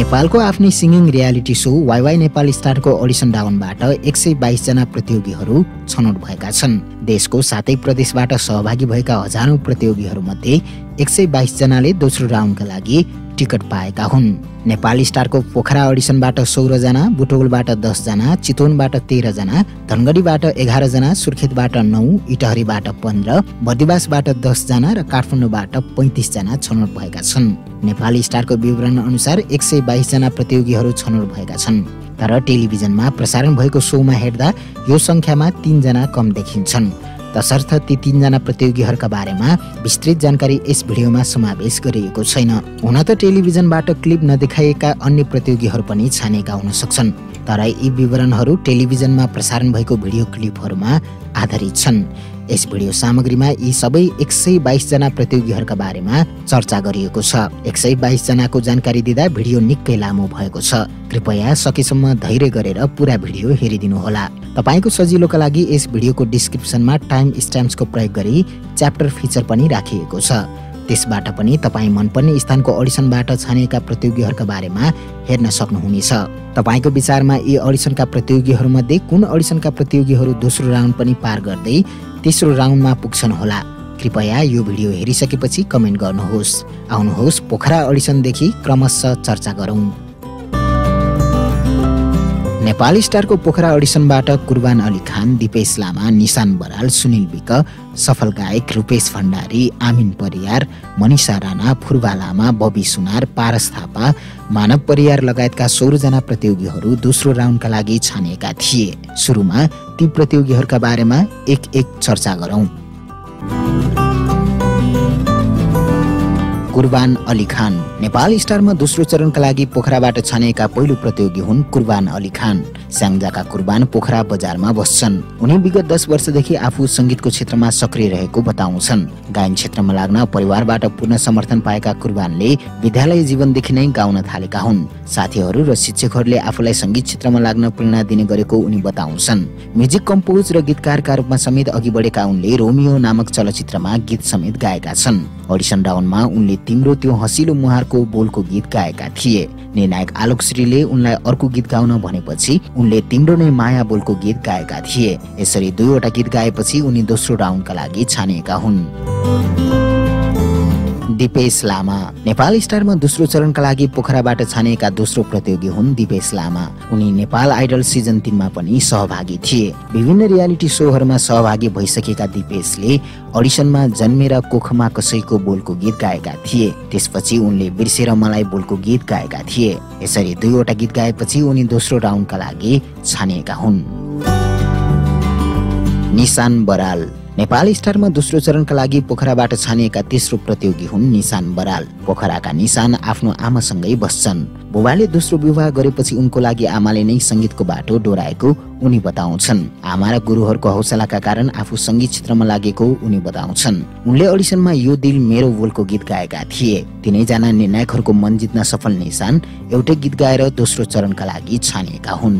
नेपालको आफ्नै singing reality show वाइवाई नेपाल स्टारको अडिसन राउन्डबाट 122 जना प्रतियोगीहरू छनौट भएका छन्। देशको 7 प्रदेशबाट सहभागी भएका हजारौं प्रतियोगीहरूमध्ये 122 जनाले दोस्रो राउन्डका लागि टिकट पाएका हुन्। नेपाल स्टारको पोखरा अडिसनबाट 16 जना, बुटवलबाट 10 जना, चितवनबाट 13 जना, धनगढीबाट 11 जना, सुर्खेतबाट 9, इटहरीबाट 15, बर्दिवासबाट 10 जना र काठमाडौँबाट 35 जना छनौट भएका छन्। नेपाल स्टारको विवरण अनुसार 122 जना प्रतियोगीहरू छनौट भएका छन्। तर टेलिभिजनमा प्रसारण भएको शोमा हेर्दा यो संख्यामा 3 जना कम देखिन्छन्। तसर्थ ती 3 जना प्रतियोगीहरूका बारेमा विस्तृत जानकारी यस भिडियोमा समावेश गरिएको छैन। हुन त टेलिभिजनबाट क्लिप नदेखाइएका अन्य प्रतियोगीहरू पनि छानिएका हुन सक्छन्, तर यी विवरणहरू टेलिभिजनमा प्रसारण भएको भिडियो क्लिपहरूमा आधारित छन्। यस भिडियो सामग्रीमा यी सबै 122 जना प्रतियोगीहरूका बारेमा चर्चा गरिएको छ। 122 जनाको जानकारी दिँदा भिडियो निकै लामो भएको छ। कृपया सकेसम्म धैर्य गरेर पुरा भिडियो हेरिदिनुहोला। तपाईको सजिलोका लागि यस भिडियोको डिस्क्रिप्सनमा टाइम स्ट्याम्प्सको प्रयोग गरी च्याप्टर फिचर पनि राखिएको छ। त्यसबाट पनि तपाई मनपर्ने स्थानको अडिसनबाट छानिएका प्रतियोगीहरूका बारेमा हेर्न सक्नुहुनेछ। तपाईको विचारमा यी अडिसनका प्रतियोगीहरूमध्ये कुन अडिसनका प्रतियोगीहरू दोस्रो राउन्ड पनि पार गर्दै तेस्रो राउन्डमा पुग्छन् होला? कृपया यो भिडियो हेरिसकेपछि कमेन्ट गर्नुहोस्। आउनुहोस् पोखरा अडिसनदेखि क्रमशः चर्चा गरौँ। नेपाल स्टारको पोखरा अडिसनबाट कुर्बान अली खान, दिपेश लामा, निशान बराल, सुनिल विक, सफल गायक रूपेश भण्डारी, आमिन परियार, मनिषा राणा, फुर्बा लामा, बबी सुनार, पारस थापा, मानव परियार लगायतका 16 जना प्रतियोगीहरू दोस्रो राउन्डका लागि छानिएका थिए। सुरुमा ती प्रतियोगीहरूका बारेमा एक चर्चा गरौँ। कुर्बान अली खान नेपाल स्टारमा दोस्रो चरणका लागि पोखराबाट छानिएका पहिलो प्रतियोगी हुन् कुर्बान अली खान। स्याङ्जाका कुर्बान पोखरा बजारमा बस्छन्। उनी विगत 10 वर्षदेखि आफू संगीतको क्षेत्रमा सक्रिय रहेको बताउँछन्। गायन क्षेत्रमा लाग्न परिवारबाट पूर्ण समर्थन पाएका कुर्बानले विद्यालय जीवनदेखि नै गाउन थालेका हुन्। साथीहरू र शिक्षकहरूले आफूलाई संगीत क्षेत्रमा लाग्न प्रेरणा दिने गरेको उनी बताउँछन्। म्युजिक कम्पोज र गीतकारका रूपमा समेत अघि बढेका उनले रोमियो नामक चलचित्रमा गीत समेत गाएका छन्। अडिसन राउन्डमा उनले तिम्रो त्यो हँसिलो मुहारको बोलको गीत गाएका थिए। निर्णायक आलोक श्रीले उनलाई अर्को गीत गाउन भनेपछि उनले तिम्रो नै माया बोलको गीत गाएका थिए। यसरी 2 वटा गीत गाएपछि उनी दोस्रो राउन्डका लागि छानिएका हुन्। दिपेश लामा नेपाल स्टारमा दोस्रो चरणका लागि पोखराबाट छानिएका दोस्रो प्रतियोगी हुन् दिपेश लामा। उनी नेपाल आइडल सिजन 3 मा पनि सहभागी थिए। विभिन्न रियालिटी शोहरूमा सहभागी भइसकेका दिपेशले अडिसनमा जन्मेर कोखमा कसैको बोलको गीत गाएका थिए। त्यसपछि उनले बिर्सेर मलाई बोलको गीत गाएका थिए। यसरी 2 वटा गीत गाएपछि उनी दोस्रो राउन्डका लागि छानिएका हुन्। निशान बराल नेपाल स्टारमा दोस्रो चरणका लागि पोखराबाट छानिएका तेस्रो प्रतियोगी हुन् निशान बराल। पोखराका निशान आफ्नो आमासँगै बस्छन्। बुबाले दोस्रो विवाह गरेपछि उनको लागि आमाले नै संगीतको बाटो डोराएको उनी बताउँछन्। आमा र गुरुहरूको हौसलाका कारण आफू संगीत क्षेत्रमा लागेको उनी बताउँछन्। उनले अडिसनमा यो दिल मेरो बोलको गीत गाएका थिए। तीनैजना निर्णायकहरूको मन जित्न सफल निशान एउटै गीत गाएर दोस्रो चरणका लागि छानिएका हुन्।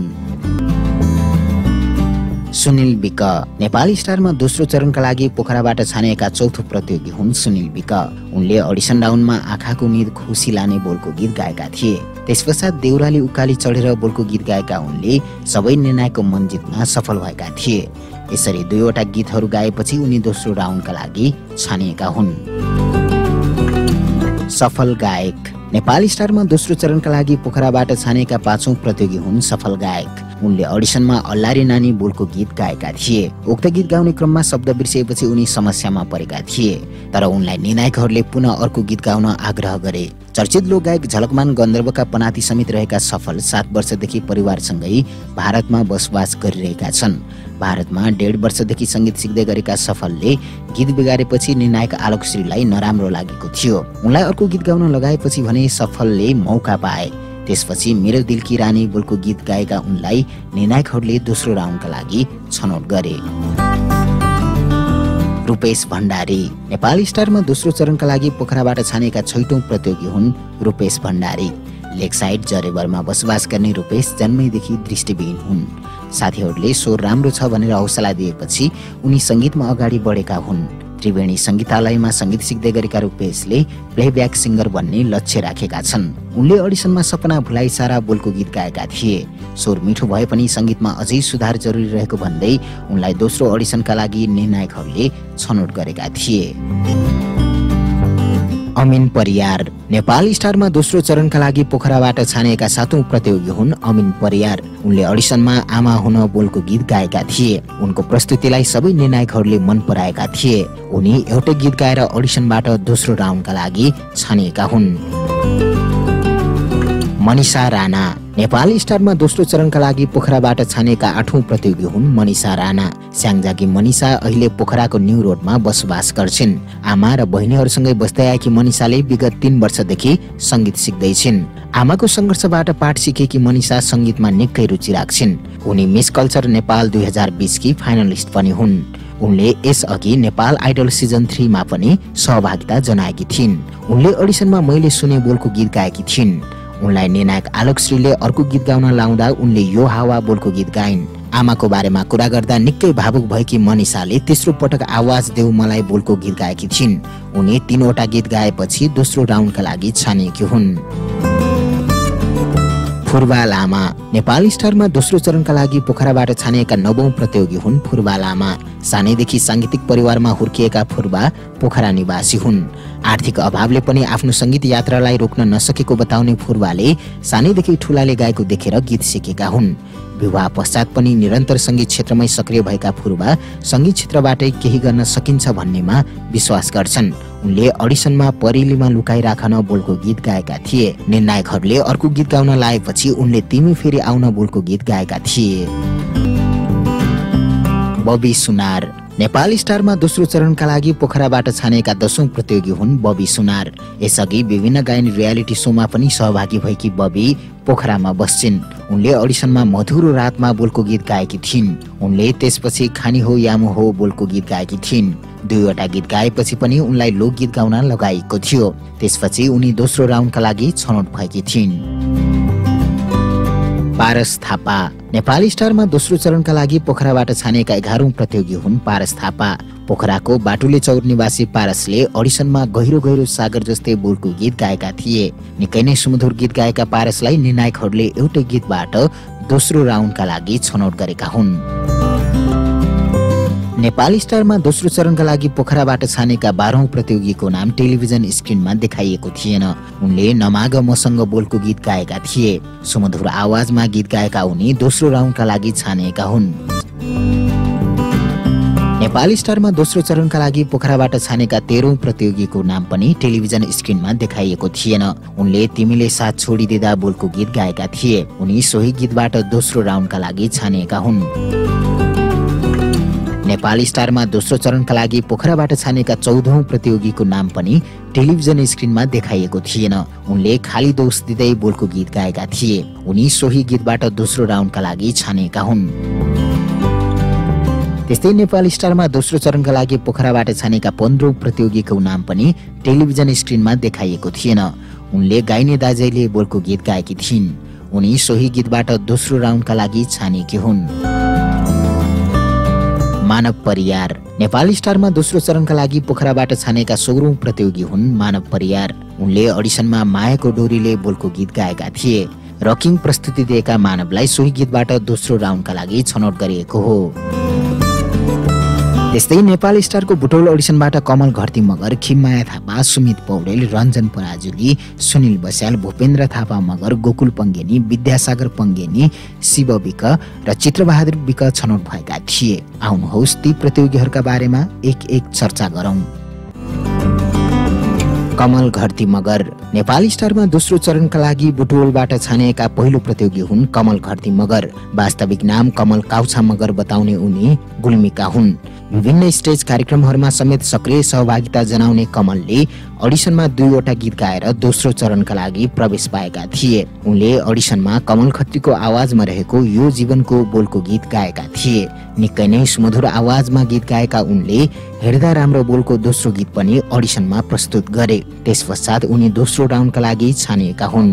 सुनिल विक नेपाल स्टारमा दोस्रो चरणका लागि पोखराबाट छानिएका चौथो प्रतियोगी हुन् सुनिल विक। उनले अडिसन राउन्डमा आँखाको निद खुसी लाने बोलको गीत गाएका थिए। त्यसपश्चात देउराली उकाली चढेर बोलको गीत गाएका उनले सबै निर्णायकको मन जित्न सफल भएका थिए। यसरी 2 वटा गीतहरू गाएपछि उनी दोस्रो राउन्डका लागि छानिएका हुन्। सफल गायक नेपाल स्टारमा दोस्रो चरणका लागि पोखराबाट छानिएका 5औं प्रतियोगी हुन् सफल गायक। उनले अडिसनमा अल्लारी नानी बोलको गीत गाएका थिए। उक्त गीत गाउने क्रममा शब्द बिर्सिएपछि उनी समस्यामा परेका थिए। तर उनलाई निर्णायकहरूले पुनः अर्को गीत गाउन आग्रह गरे। चर्चित लोकगायक झलकमान गन्धर्वका पनाती समेत रहेका सफल 7 वर्षदेखि परिवारसँगै भारतमा बसोबास गरिरहेका छन्। भारतमा 1.5 वर्षदेखि संगीत सिक्दै गरेका सफलले गीत बिगारेपछि निर्णायक आलोक श्रीलाई नराम्रो लागेको थियो। उनलाई अर्को गीत गाउन लगाएपछि भने सफलले मौका पाए। त्यसपछि मेरो दिल की रानी बोलको गीत गाएका उनलाई निर्णायकहरूले दोस्रो राउन्डका लागि छनौट गरे। रूपेश भण्डारी नेपाल स्टारमा दोस्रो चरणका लागि पोखराबाट छानिएका 6औं प्रतियोगी हुन् रूपेश भण्डारी। लेक साइड जरेबरमा बसोबास गर्ने रूपेश जन्मैदेखि दृष्टिविहीन हुन्। साथीहरूले स्वर राम्रो छ भनेर हौसला दिएपछि उनी संगीतमा अगाडि बढेका हुन्। त्रिवेणी संगीतालयमा संगीत सिक्दै गरेका रूपेशले प्लेब्याक सिङ्गर बन्ने लक्ष्य राखेका छन्। उनले अडिसनमा सपना भुलाई सारा बोलको गीत गाएका थिए। स्वर मिठो भए पनि संगीतमा अझै सुधार जरुरी रहेको भन्दै उनलाई दोस्रो अडिसनका लागि निर्णायकहरूले छनौट गरेका थिए। अमिन परियार नेपाल स्टारमा दोस्रो चरणका लागि पोखराबाट छानिएका 7औं प्रतियोगी हुन् अमिन परियार। उनले अडिसनमा आमा हुन बोलको गीत गाएका थिए। उनको प्रस्तुतिलाई सबै निर्णायकहरूले मन पराएका थिए। उनी एउटै गीत गाएर अडिसनबाट दोस्रो राउन्डका लागि छानिएका हुन्। मनिषा राणा नेपाल स्टारमा दोस्रो चरणका लागि पोखराबाट छानिएका 8औं प्रतियोगी हुन् मनिषा राणा। स्याङजाकी मनिषा अहिले पोखराको न्यू रोडमा बसोबास गर्छिन्। आमा र बहिनीहरूसँगै बस्दै आएकी मनिषाले विगत 3 वर्षदेखि संगीत सिक्दैछिन्। आमाको सङ्घर्षबाट पाठ सिकेकी मनिषा संगीतमा निकै रुचि राख्छिन्। उनी मिस कल्चर नेपाल 2020 की फाइनलिस्ट पनि हुन्। उनले यसअघि नेपाल आइडल सिजन 3 मा पनि सहभागिता जनाएकी थिइन्। उनले अडिसनमा मैले सुने बोलको गीत गाएकी थिइन्। उनलाई निर्णायक आलोकश्रीले अर्को गीत गाउन लाउँदा उनले यो हावा बोलको गीत गाइन्। आमाको बारेमा कुरा गर्दा निकै भावुक भएकी मनिषाले तेस्रो पटक आवाज देऊ मलाई बोलको गीत गाएकी छिन्। उनी 3 वटा गीत गाएपछि दोस्रो राउन्डका लागि छानिएकी हुन्। फुर्बा लामा नेपाल स्टारमा दोस्रो चरणका लागि पोखराबाट छानिएका 9औं प्रतियोगी हुन् फुर्बा लामा। सानैदेखि सांगीतिक परिवारमा हुर्किएका फुर्बा पोखरा निवासी हुन्। आर्थिक अभावले पनि आफ्नो संगीत यात्रालाई रोक्न नसकेको बताउने फुर्बाले सानैदेखि ठुलाले गाएको देखेर गीत सिकेका हुन्। विवाह पश्चात पनि निरन्तर संगीत क्षेत्रमै सक्रिय भएका फुर्बा संगीत क्षेत्रबाटै केही गर्न सकिन्छ भन्नेमा विश्वास गर्छन्। उनले अडिसनमा परेलीमा लुकाइराखन बोलको गीत गाएका थिए। निर्णायकहरूले अर्को गीत गाउन लाएपछि उनले तिमी फेरि आउन बोलको गीत गाएका थिए। बबी सुनार नेपाल स्टारमा दोस्रो चरणका लागि पोखराबाट छानिएका 10औं प्रतियोगी हुन् बबी सुनार। यसअघि विभिन्न गायन रियालिटी सोमा पनि सहभागी भएकी बबी पोखरामा बस्छिन्। उनले अडिसनमा मधुरो रातमा बोलको गीत गाएकी थिइन्। उनले त्यसपछि खानी हो यामो हो बोलको गीत गाएकी थिइन्। 2 वटा गीत गाएपछि पनि उनलाई लोकगीत गाउन लगाइएको थियो। त्यसपछि उनी दोस्रो राउन्डका लागि छनौट भएकी थिइन्। पारस थापा नेपाल स्टारमा दोस्रो चरणका लागि पोखराबाट छानिएका 11औं प्रतियोगी हुन् पारस थापा। पोखराको बाटुले चौर निवासी पारसले अडिसनमा गहिरो गहिरो सागर जस्तै बोलको गीत गाएका थिए। निकै नै सुमधुर गीत गाएका पारसलाई निर्णायकहरूले एउटै गीतबाट दोस्रो राउन्डका लागि छनौट गरेका हुन्। नेपाल स्टारमा दोस्रो चरणका लागि पोखराबाट छानेका 12औं प्रतियोगीको नाम टेलिभिजन स्क्रिनमा देखाइएको थिएन। उनले नमाग मसँग बोलको गीत गाएका थिए। सुमधुर आवाजमा गीत गाएका उनी दोस्रो राउन्डका लागि छानिएका हुन्। नेपाल स्टारमा दोस्रो चरणका लागि पोखराबाट छानेका 13औं प्रतियोगीको नाम पनि टेलिभिजन स्क्रिनमा देखाइएको थिएन। उनले तिमीले साथ छोडिदिँदा बोलको गीत गाएका थिए। उनी सोही गीतबाट दोस्रो राउन्डका लागि छानिएका हुन्। नेपाल स्टारमा दोस्रो चरणका लागि पोखराबाट छानेका 14औं प्रतियोगीको नाम पनि टेलिभिजन स्क्रिनमा देखाइएको थिएन। उनले खाली दोष दिँदै बोलको गीत गाएका थिए। उनी सोही गीतबाट दोस्रो राउन्डका लागि छानिएका हुन्। त्यस्तै नेपाल स्टारमा दोस्रो चरणका लागि पोखराबाट छानेका 15औं प्रतियोगीको नाम पनि टेलिभिजन स्क्रिनमा देखाइएको थिएन। उनले गाइने दाजैले बोलको गीत गाएकी थिइन्। उनी सोही गीतबाट दोस्रो राउन्डका लागि छानिएकी हुन्। मानव परियार नेपाल स्टारमा दोस्रो चरणका लागि पोखराबाट छानेका 16औं प्रतियोगी हुन् मानव परियार। उनले अडिसनमा मायाको डोरीले बोलको गीत गाएका थिए। रकिङ प्रस्तुति दिएका मानवलाई सोही गीतबाट दोस्रो राउन्डका लागि छनौट गरिएको हो। त्यस्तै नेपाल स्टारको बुटौल अडिसनबाट कमल घरती मगर, खिममाया थापा, सुमित पौडेल, रञ्जन पराजुली, सुनिल बस्याल, भूपेन्द्र थापा मगर, गोकुल पङ्गेनी, विद्यासागर पङ्गेनी, शिव विक र चित्रबहादुर विक छनौट भएका थिए। आउनुहोस् ती प्रतियोगीहरूका बारेमा एक एक चर्चा गरौं। कमल घरती मगर नेपाल स्टारमा दोस्रो चरणका लागि बुटवलबाट छानिएका पहिलो प्रतियोगी हुन् कमल घरती मगर। वास्तविक नाम कमल काउछा मगर बताउने उनी गुल्मीका हुन्। विभिन्न स्टेज कार्यक्रमहरूमा समेत सक्रिय सहभागिता जनाउने कमलले अडिसनमा 2 वटा गीत गाएर दोस्रो चरणका लागि प्रवेश पाएका थिए। उनले अडिसनमा कमल खत्रीको आवाजमा रहेको यो जीवनको बोलको गीत गाएका थिए। निकै नै सुमधुर आवाजमा गीत गाएका उनले हेर्दा राम्रो बोलको दोस्रो गीत पनि अडिसनमा प्रस्तुत गरे। त्यसपश्चात उनी दोस्रो राउन्डका लागि छानिएका हुन्।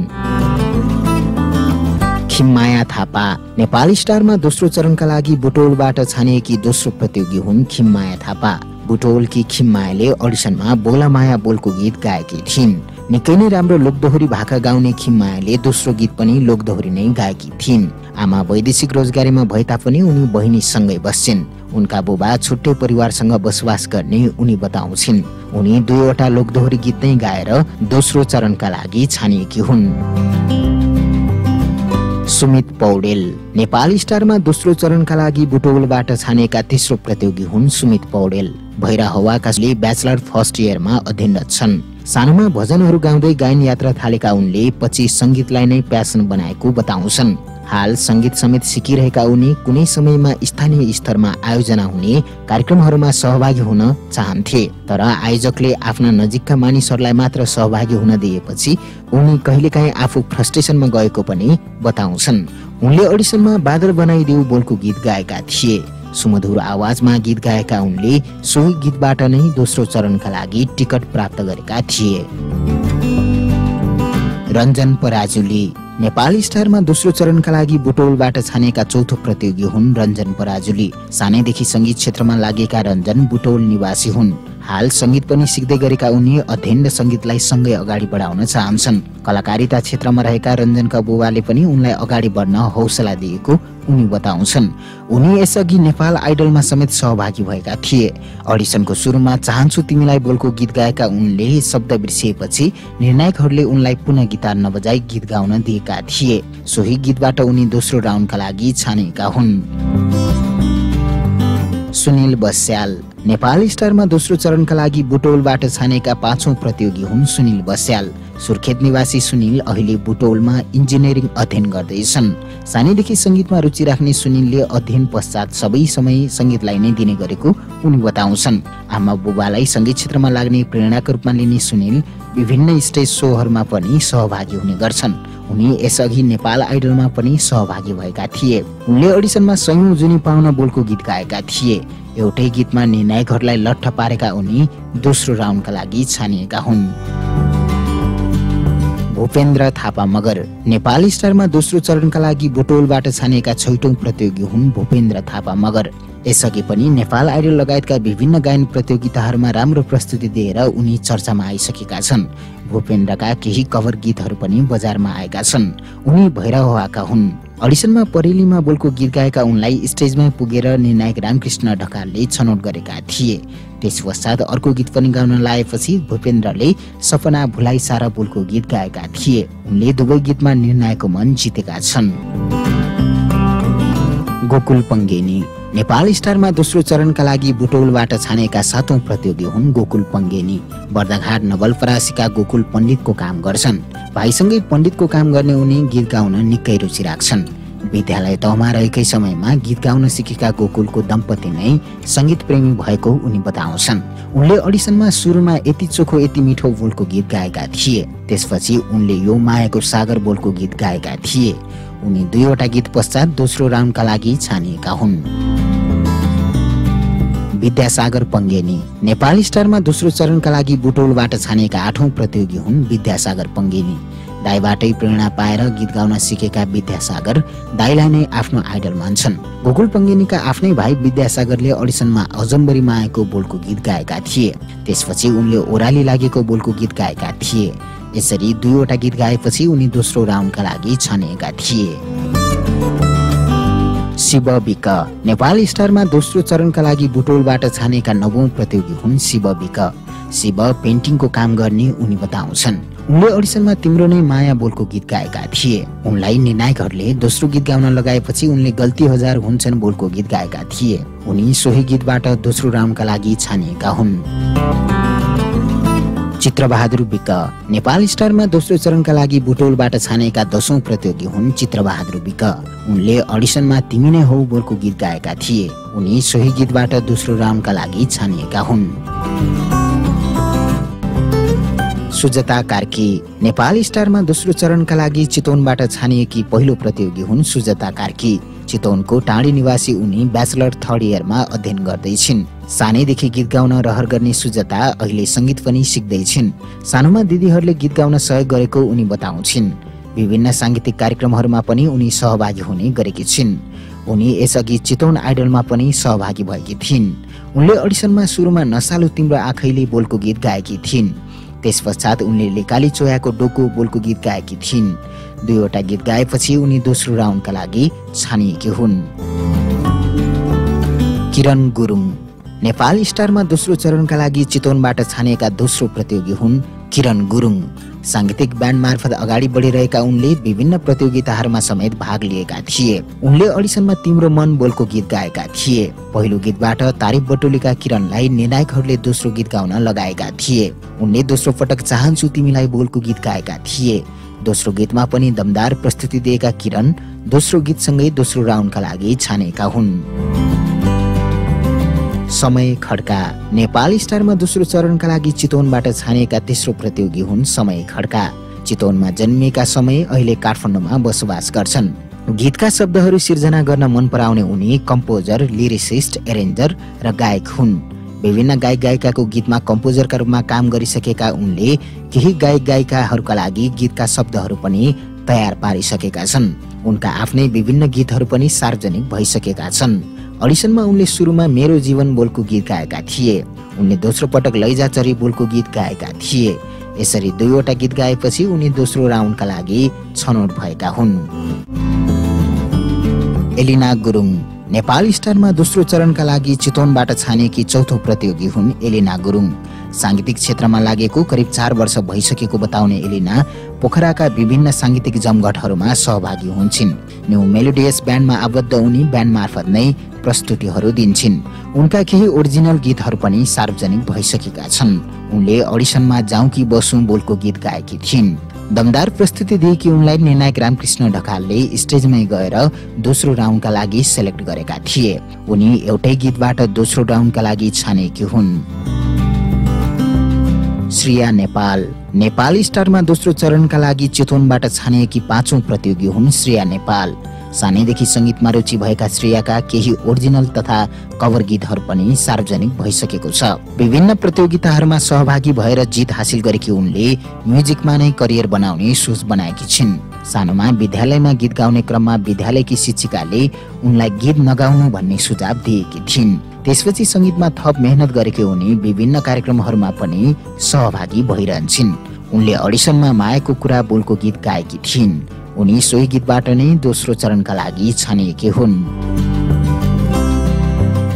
खिममाया थापा नेपाल स्टारमा दोस्रो चरणका लागि बुटौलबाट छानिएकी दोस्रो प्रतियोगी हुन् खिममाया थापा। बुटवलकी खिम्मायाले अडिसनमा बोला माया बोलको गीत गाएकी थिइन्। निकै नै राम्रो लोकदोहोरी भाका गाउने खिम्मायाले दोस्रो गीत पनि लोकदोहोरी नै गाएकी थिइन्। आमा वैदेशिक रोजगारीमा भए तापनि उनी बहिनीसँगै बस्छिन्। उनका बुबा छुट्टै परिवारसँग बसोबास गर्ने उनी बताउँछिन्। उनी 2 वटा लोकदोहोरी गीत नै गाएर दोस्रो चरणका लागि छानिएकी हुन्। सुमित पौडेल नेपाल स्टारमा दोस्रो चरणका लागि बुटवलबाट छानिएका तेस्रो प्रतियोगी हुन् सुमित पौडेल। भैरा हवाकाले ब्याचलर फर्स्ट इयरमा अध्ययनरत छन्। सानोमा भजनहरू गाउँदै गायन यात्रा थालेका उनले पछि संगीतलाई नै प्यासन बनाएको बताउँछन्। हाल संगीत समेत सिकिरहेका उनी कुनै समयमा स्थानीय स्तरमा आयोजना हुने कार्यक्रमहरूमा सहभागी हुन चाहन्थे, तर आयोजकले आफ्ना नजिकका मानिसहरूलाई मात्र सहभागी हुन दिएपछि उनी कहिलेकाहीँ आफू फ्रस्ट्रेसनमा गएको पनि बताउँछन्। उनले अडिसनमा बादल बनाइदेऊ बोलको गीत गाएका थिए। सुमधुर आवाजमा गीत गाएका उनले सोही गीतबाट नै दोस्रो चरणका लागि टिकट प्राप्त गरेका थिए। रञ्जन पराजुली नेपाल स्टारमा दोस्रो चरणका लागि बुटवलबाट छानेका चौथो प्रतियोगी हुन् रञ्जन पराजुली। सानैदेखि संगीत क्षेत्रमा लागेका रञ्जन बुटवल निवासी हुन्। हाल संगीत पनि सिक्दै गरेका उनी अध्ययन र संगीतलाई सँगै अगाडि बढाउन चाहन्छन्। कलाकारिता क्षेत्रमा रहेका रञ्जनका बुबाले पनि उनलाई अगाडि बढ्न हौसला दिएको उनी बताउँछन्। उनी यसअघि नेपाल आइडलमा समेत सहभागी भएका थिए। अडिसनको सुरुमा चाहन्छु तिमीलाई बोलको गीत गाएका उनले शब्द बिर्सिएपछि निर्णायकहरूले उनलाई पुनः गिटार नबजाई गीत गाउन दिएका थिए। सोही गीतबाट उनी दोस्रो राउन्डका लागि छानिएका हुन्। सुनिल बस्याल नेपाल स्टारमा दोस्रो चरणका लागि बुटवलबाट छानेका पाँचौं प्रतियोगी हुन् सुनिल बस्याल। सुर्खेत निवासी सुनिल अहिले बुटवलमा इन्जिनियरिङ अध्ययन गर्दैछन्। सानैदेखि संगीतमा रुचि राख्ने सुनिलले अध्ययन पश्चात सबै समय संगीतलाई नै दिने गरेको उनी बताउँछन्। आमा बुबालाई संगीत क्षेत्रमा लाग्ने प्रेरणाका रूपमा लिने सुनिल विभिन्न स्टेज सोहरूमा पनि सहभागी हुने गर्छन्। उनी यसअघि नेपाल आइडलमा पनि सहभागी भएका थिए। उनले अडिसनमा सयौं जुनी पाउन बोलको गीत गाएका थिए। एउटै गीतमा निर्णायकहरूलाई लट्ठ पारेका उनी दोस्रो राउन्डका लागि छानिएका हुन्। भूपेन्द्र थापा मगर नेपाल स्टारमा दोस्रो चरणका लागि बुटवलबाट छानिएका छैटौं प्रतियोगी हुन् भूपेन्द्र थापा मगर। यसअघि पनि नेपाल आइडल लगायतका विभिन्न गायन प्रतियोगिताहरूमा राम्रो प्रस्तुति दिएर उनी चर्चामा आइसकेका छन्। भूपेन्द्रका केही कभर गीतहरू पनि बजारमा आएका छन्। उनी भैरहवाका हुन्। अडिसनमा परेलीमा बोलको गीत गाएका उनलाई स्टेजमा पुगेर निर्णायक रामकृष्ण ढकालले छनौट गरेका थिए। त्यस पश्चात अर्को गीत पनि गाउन लाएपछि भूपेन्द्रले सपना भुलाइ सारा बोलको गीत गाएका थिए। उनले दुवै गीतमा निर्णायकको मन जितेका छन्। गोकुल पङ्गेनी नेपाल स्टारमा दोस्रो चरणका लागि बुटवलबाट छानेका सातौं प्रतियोगी हुन् गोकुल पङ्गेनी। बर्दाघाट नवलपरासीका गोकुल पण्डितको काम गर्छन्। भाइसँगै पण्डितको काम गर्ने उनी गीत गाउन निकै रुचि राख्छन्। विद्यालय तहमा रहेकै समयमा गीत गाउन सिकेका गोकुलको दम्पति नै संगीत प्रेमी भएको उनी बताउँछन्। उनले अडिसनमा सुरुमा यति चोखो यति मिठो बोलको गीत गाएका थिए। त्यसपछि उनले यो मायाको सागर बोलको गीत गाएका थिए। उनी 2 वटा गीत पश्चात दोस्रो राउन्डका लागि छानिएका हुन्। विद्यासागर पङ्गेनी नेपाल स्टारमा दोस्रो चरणका लागि बुटवलबाट छानिएका 8औं प्रतियोगी हुन् विद्यासागर पङ्गेनी। दाइबाटै प्रेरणा पाएर गीत गाउन सिकेका विद्यासागर दाइलाई नै आफ्नो आइडल मान्छन्। गोकुल पङ्गेनीका आफ्नै भाइ विद्यासागरले अडिसनमा अजम्बरी मायाको बोलको गीत गाएका थिए। त्यसपछि उनले ओराली लागेको बोलको गीत गाएका थिए। यसरी 2 वटा गीत गाएपछि उनी दोस्रो राउन्डका लागि छानिएका थिए। शिव विक नेपाल स्टारमा दोस्रो चरणका लागि बुटवलबाट छानेका 9औं प्रतियोगी हुन् शिव विक। शिव पेन्टिङको काम गर्ने उनी बताउँछन्। उनले अडिसनमा तिम्रो नै माया बोलको गीत गाएका थिए। उनलाई निर्णायकहरूले दोस्रो गीत गाउन लगाएपछि उनले गल्ती हजार हुन्छन् बोलको गीत गाएका थिए। उनी सोही गीतबाट दोस्रो राउन्डका लागि छानिएका हुन्। चित्रबहादुर विक नेपाल स्टारमा दोस्रो चरणका लागि बुटवलबाट छानेका 10औं प्रतियोगी हुन् चित्रबहादुर विक। उनले अडिसनमा तिमी नै हौ बोलको गीत गाएका थिए। उनी सोही गीतबाट दोस्रो राउन्डका लागि छानिएका हुन्। सुजता कार्की नेपाल स्टारमा दोस्रो चरणका लागि चितवनबाट छानिएकी पहिलो प्रतियोगी हुन् सुजता कार्की। चितवनको टाढी निवासी उनी ब्याचलर 3rd इयरमा अध्ययन गर्दैछिन्। सानैदेखि गीत गाउन रहर गर्ने सुजता अहिले संगीत पनि सिक्दैछिन्। सानोमा दिदीहरूले गीत गाउन सहयोग गरेको उनी बताउँछिन्। विभिन्न सांगीतिक कार्यक्रमहरूमा पनि उनी सहभागी हुने गरेकी छिन्। उनी यसअघि चितवन आइडलमा पनि सहभागी भएकी थिइन्। उनले अडिसनमा सुरुमा नसालु तिम्रो आँखैले बोलको गीत गाएकी थिइन्। त्यसपश्चात उनले लेकाली चोयाको डोको बोलको गीत गाएकी थिइन्। 2 वटा गीत गाएपछि उनी दोस्रो राउन्डका लागि छानिएकी हुन्। किरण गुरुङ नेपाल स्टारमा दोस्रो चरणका लागि चितवनबाट छानिएका दोस्रो प्रतियोगी हुन् किरण गुरुङ। सांगीतिक ब्यान्ड मार्फत अगाडि बढिरहेका उनले विभिन्न प्रतियोगिताहरूमा समेत भाग लिएका थिए। उनले अडिसनमा तिम्रो मन बोलको गीत गाएका थिए। पहिलो गीतबाट तारिफ बटुलेका किरणलाई निर्णायकहरूले दोस्रो गीत गाउन लगाएका थिए। उनले दोस्रो पटक चाहन्छु तिमीलाई बोलको गीत गाएका थिए। दोस्रो गीतमा पनि दमदार प्रस्तुति दिएका किरण दोस्रो गीतसँगै दोस्रो राउन्डका लागि छानेका हुन्। समय खड्का नेपाल स्टारमा दोस्रो चरणका लागि चितवनबाट छानिएका तेस्रो प्रतियोगी हुन् समय खड्का। चितवनमा जन्मिएका समय अहिले काठमाडौँमा बसोबास गर्छन्। गीतका शब्दहरू सिर्जना गर्न मन पराउने उनी कम्पोजर, लिरिसिस्ट, एरेन्जर र गायक हुन्। विभिन्न गायक गायिकाको गीतमा कम्पोजरका रूपमा काम गरिसकेका उनले केही गायक गायिकाहरूका लागि गीतका शब्दहरू पनि तयार पारिसकेका छन्। उनका आफ्नै विभिन्न गीतहरू पनि सार्वजनिक भइसकेका छन्। अडिसनमा उनले सुरुमा मेरो जीवन बोलको गीत गाएका थिए। उनले दोस्रो पटक लैजा चरी बोलको गीत गाएका थिए। यसरी 2 वटा गीत गाएपछि उनी दोस्रो राउन्डका लागि छनौट भएका हुन्। एलिना गुरुङ नेपाल स्टारमा दोस्रो चरणका लागि चितवनबाट छानिएकी चौथो प्रतियोगी हुन् एलिना गुरुङ। सांगीतिक क्षेत्रमा लागेको करिब 4 वर्ष भइसकेको बताउने एलिना पोखराका विभिन्न सांगीतिक जमघटहरूमा सहभागी हुन्छन्। न्यू मेलोडियस ब्यान्डमा आबद्ध उनी ब्यान्ड मार्फत नै प्रस्तुतिहरू दिन्छन्। उनका केही ओरिजिनल गीतहरू पनि सार्वजनिक भइसकेका छन्। उनले अडिसनमा जाउँ कि बसौँ बोलको गीत गाएकी थिइन्। दमदार प्रस्तुति दिएकी उनलाई निर्णायक रामकृष्ण ढकालले स्टेजमै गएर दोस्रो राउन्डका लागि सेलेक्ट गरेका थिए। उनी एउटै गीतबाट दोस्रो राउन्डका लागि छानिएकी हुन्। श्रेया नेपाल नेपाल स्टारमा दोस्रो चरणका लागि चितवनबाट छानिएकी 5औं प्रतियोगी हुन् श्रेया नेपाल। सानैदेखि संगीतमा रुचि भएका श्रेयाका केही ओरिजिनल तथा कभर गीतहरू पनि सार्वजनिक भइसकेको छ। विभिन्न प्रतियोगिताहरूमा सहभागी भएर जित हासिल गरेकी उनले म्युजिकमा नै करियर बनाउने सोच बनाएकी छिन्। सानोमा विद्यालयमा गीत गाउने क्रममा विद्यालयकी शिक्षिकाले उनलाई गीत नगाउनु भन्ने सुझाव दिएकी थिइन्। त्यसपछि संगीतमा थप मेहनत गरेकी उनी विभिन्न कार्यक्रमहरूमा पनि सहभागी भइरहन्छन्। उनले अडिसनमा मायाको कुरा बोलको गीत गाएकी थिइन्। उनी सोही गीतबाट नै दोस्रो चरणका लागि छानिएकी हुन्।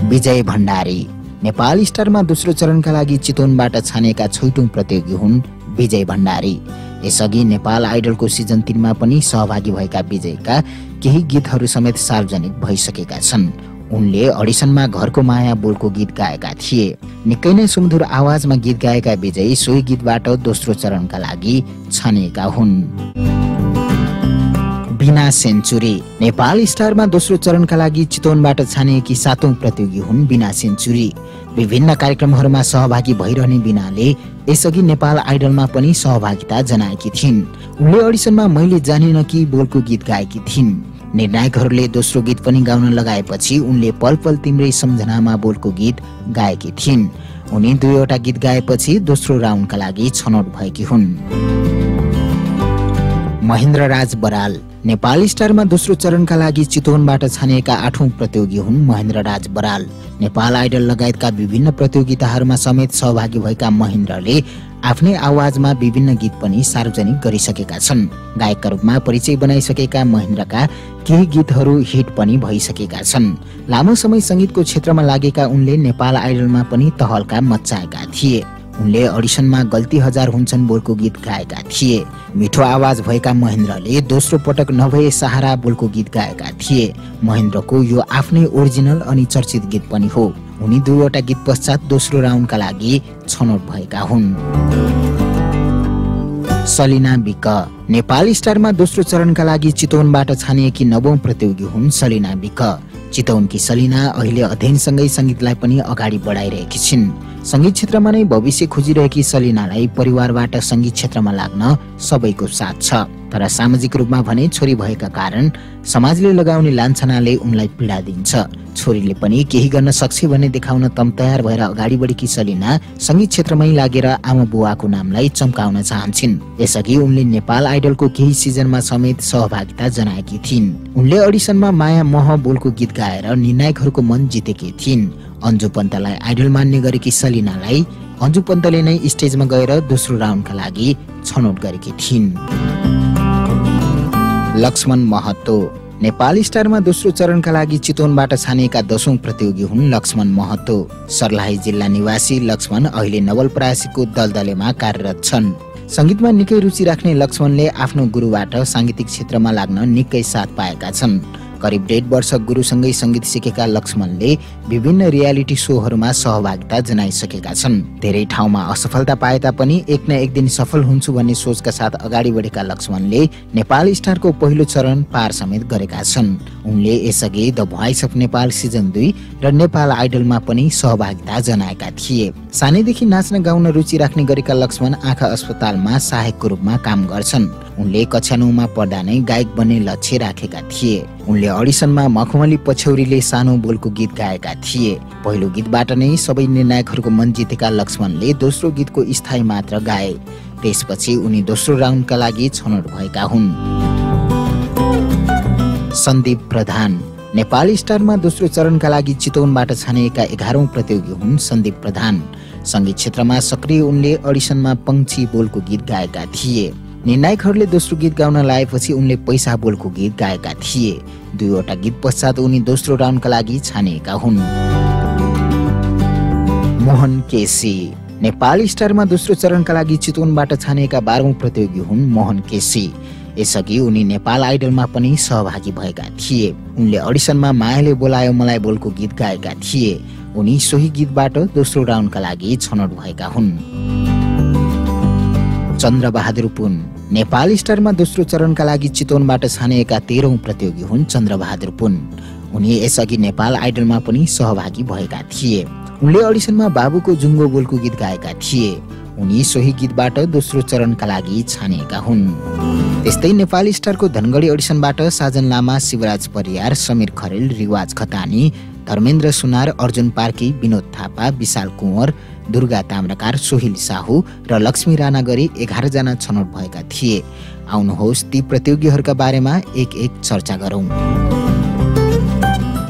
विजय भण्डारी नेपाल स्टारमा दोस्रो चरणका लागि चितवनबाट छानिएका 6औं प्रतियोगी हुन् विजय भण्डारी। यसअघि नेपाल आइडलको सिजन 3 मा पनि सहभागी भएका विजयका केही गीतहरू समेत सार्वजनिक भइसकेका छन्। उनले अडिसनमा घरको माया बोलको गीत गाएका थिए। निकै नै सुमधुर आवाजमा गीत गाएका विजय सोही गीतबाट दोस्रो चरणका लागि छानिएका हुन्। बिना सेन्चुरी नेपाल स्टारमा दोस्रो चरणका लागि चितवनबाट छानिएकी 7औं प्रतियोगी हुन् बिना सेन्चुरी। विभिन्न कार्यक्रमहरूमा सहभागी भइरहने बिनाले यसअघि नेपाल आइडलमा पनि सहभागिता जनाएकी थिइन्। उनले अडिसनमा मैले जानिन कि बोलको गीत गाएकी थिइन्। निर्णायकहरूले दोस्रो गीत पनि गाउन लगाएपछि उनले पल पल तिम्रै सम्झनामा बोलको गीत गाएकी थिइन्। उनी 2 वटा गीत गाएपछि दोस्रो राउन्डका लागि छनौट भएकी हुन्। महेन्द्र राज बराल नेपाल स्टारमा दोस्रो चरणका लागि चितवनबाट छानिएका 8औं प्रतियोगी हुन् महेन्द्र राज बराल। नेपाल आइडल लगायतका विभिन्न प्रतियोगिताहरूमा समेत सहभागी भएका महेन्द्रले आफ्नै आवाजमा विभिन्न गीत पनि सार्वजनिक गरिसकेका छन्। गायकका रूपमा परिचय बनाइसकेका महेन्द्रका केही गीतहरू हिट पनि भइसकेका छन्। लामो समय संगीतको क्षेत्रमा लागेका उनले नेपाल आइडलमा पनि तहल्का मच्चाएका थिए। उनले अडिसनमा गल्ती हजार हुन्छन् बोलको गीत गाएका थिए। मिठो आवाज भएका महेन्द्रले दोस्रो पटक नभए सहारा बोलको गीत गाएका थिए। महेन्द्रको यो आफ्नै ओरिजिनल अनि चर्चित गीत पनि हो। उनी 2 वटा गीत पश्चात दोस्रो राउन्डका लागि छनौट भएका हुन्। सलिना विक नेपाल स्टारमा दोस्रो चरणका लागि चितवनबाट छानिएकी 9औं प्रतियोगी हुन् सलिना विक। चितवनकी सलिना अहिले अध्ययनसँगै संगीतलाई पनि अगाडि बढाइरहेकी छिन्। संगीत क्षेत्रमा नै भविष्य खोजिरहेकी सलिनालाई परिवारबाट संगीत क्षेत्रमा लाग्न सबैको साथ छ। तर सामाजिक रूपमा भने छोरी भएका कारण समाजले लगाउने लान्छनाले उनलाई पीडा दिन्छ। छोरीले पनि केही गर्न सक्छ भन्ने देखाउन तम तयार भएर अगाडि बढेकी सलिना संगीत क्षेत्रमै लागेर आमा बुवाको नामलाई चम्काउन चाहन्छन्। यसअघि उनले नेपाल आइडलको केही सिजनमा समेत सहभागिता जनाएकी थिइन्। उनले अडिसनमा माया मोह बोलको गीत गाएर निर्णायकहरूको मन जितेकी थिइन्। अन्जु पन्तलाई आइडल मान्ने गरेकी सलिनालाई अन्जु पन्तले नै स्टेजमा गएर दोस्रो राउन्डका लागि छनौट गरेकी थिइन्। लक्ष्मण महतो नेपाल स्टारमा दोस्रो चरणका लागि चितवनबाट छानिएका 10औं प्रतियोगी हुन् लक्ष्मण महतो। सर्लाही जिल्ला निवासी लक्ष्मण अहिले नवलपरासीको दलदलेमा कार्यरत छन्। संगीतमा निकै रुचि राख्ने लक्ष्मणले आफ्नो गुरुबाट सांगीतिक क्षेत्रमा लाग्न निकै साथ पाएका छन्। करिब 1.5 वर्ष गुरुसँगै संगीत सिकेका लक्ष्मणले विभिन्न रियालिटी शोहरूमा सहभागिता जनाइसकेका छन्। धेरै ठाउँमा असफलता पाए तापनि एक न एक दिन सफल हुन्छु भन्ने सोचका साथ अगाडि बढेका लक्ष्मणले नेपाल स्टारको पहिलो चरण पार समेत गरेका छन्। उनले यसअघि the voice of Nepal season 2 र नेपाल आइडलमा पनि सहभागिता जनाएका थिए। सानैदेखि नाच्न गाउन रुचि राख्ने गरेका लक्ष्मण आँखा अस्पतालमा सहायकको रूपमा काम गर्छन्। उनले कक्षा 9 मा पढ्दा नै गायक बन्ने लक्ष्य राखेका थिए। उनले अडिसनमा मखमली पछौरीले सानो बोलको गीत गाएका थिए। पहिलो गीतबाट नै सबै निर्णायकहरूको मन जितेका लक्ष्मणले दोस्रो गीतको स्थायी मात्र गाए। त्यसपछि उनी दोस्रो राउन्डका लागि छनौट भएका हुन्। सन्दीप प्रधान नेपाल स्टारमा दोस्रो चरणका लागि चितवनबाट छानिएका 11औं प्रतियोगी हुन् सन्दीप प्रधान। संगीत क्षेत्रमा सक्रिय उनले अडिसनमा पंक्षी बोलको गीत गाएका थिए। निर्णायकहरूले दोस्रो गीत गाउन लाएपछि उनले पैसा बोलको गीत गाएका थिए। 2वटा गीत पश्चात उनी दोस्रो राउन्डका लागि छानिएका हुन्। मोहन केसी नेपाल स्टारमा दोस्रो चरणका लागि चितवनबाट छानिएका 12औं प्रतियोगी हुन् मोहन केसी। यसअघि उनी नेपाल आइडलमा पनि सहभागी भएका थिए। उनले अडिसनमा मायाले बोलायो मलाई बोलको गीत गाएका थिए। उनी सोही गीतबाट दोस्रो राउन्डका लागि छनौट भएका हुन्। चन्द्रबहादुर पुन नेपाल स्टारमा दोस्रो चरणका लागि चितवनबाट छानिएका 13औं प्रतियोगी हुन् चन्द्रबहादुर पुन। उनी यसअघि नेपाल आइडलमा पनि सहभागी भएका थिए। उनले अडिसनमा बाबुको जुङ्गो बोलको गीत गाएका थिए। उनी सोही गीतबाट दोस्रो चरणका लागि छानिएका हुन्। त्यस्तै नेपाल स्टारको धनगढी अडिसनबाट साजन लामा, शिवराज परियार, समीर खरेल, रिवाज खतानी, धर्मेन्द्र सुनार, अर्जुन पार्की, विनोद थापा, विशाल कुँवर, दुर्गा ताम्राकार, सोहिल साहु र लक्ष्मी राणा गरी 11 जना छनौट भएका थिए। आउनुहोस् ती प्रतियोगीहरूका बारेमा एक एक चर्चा गरौं।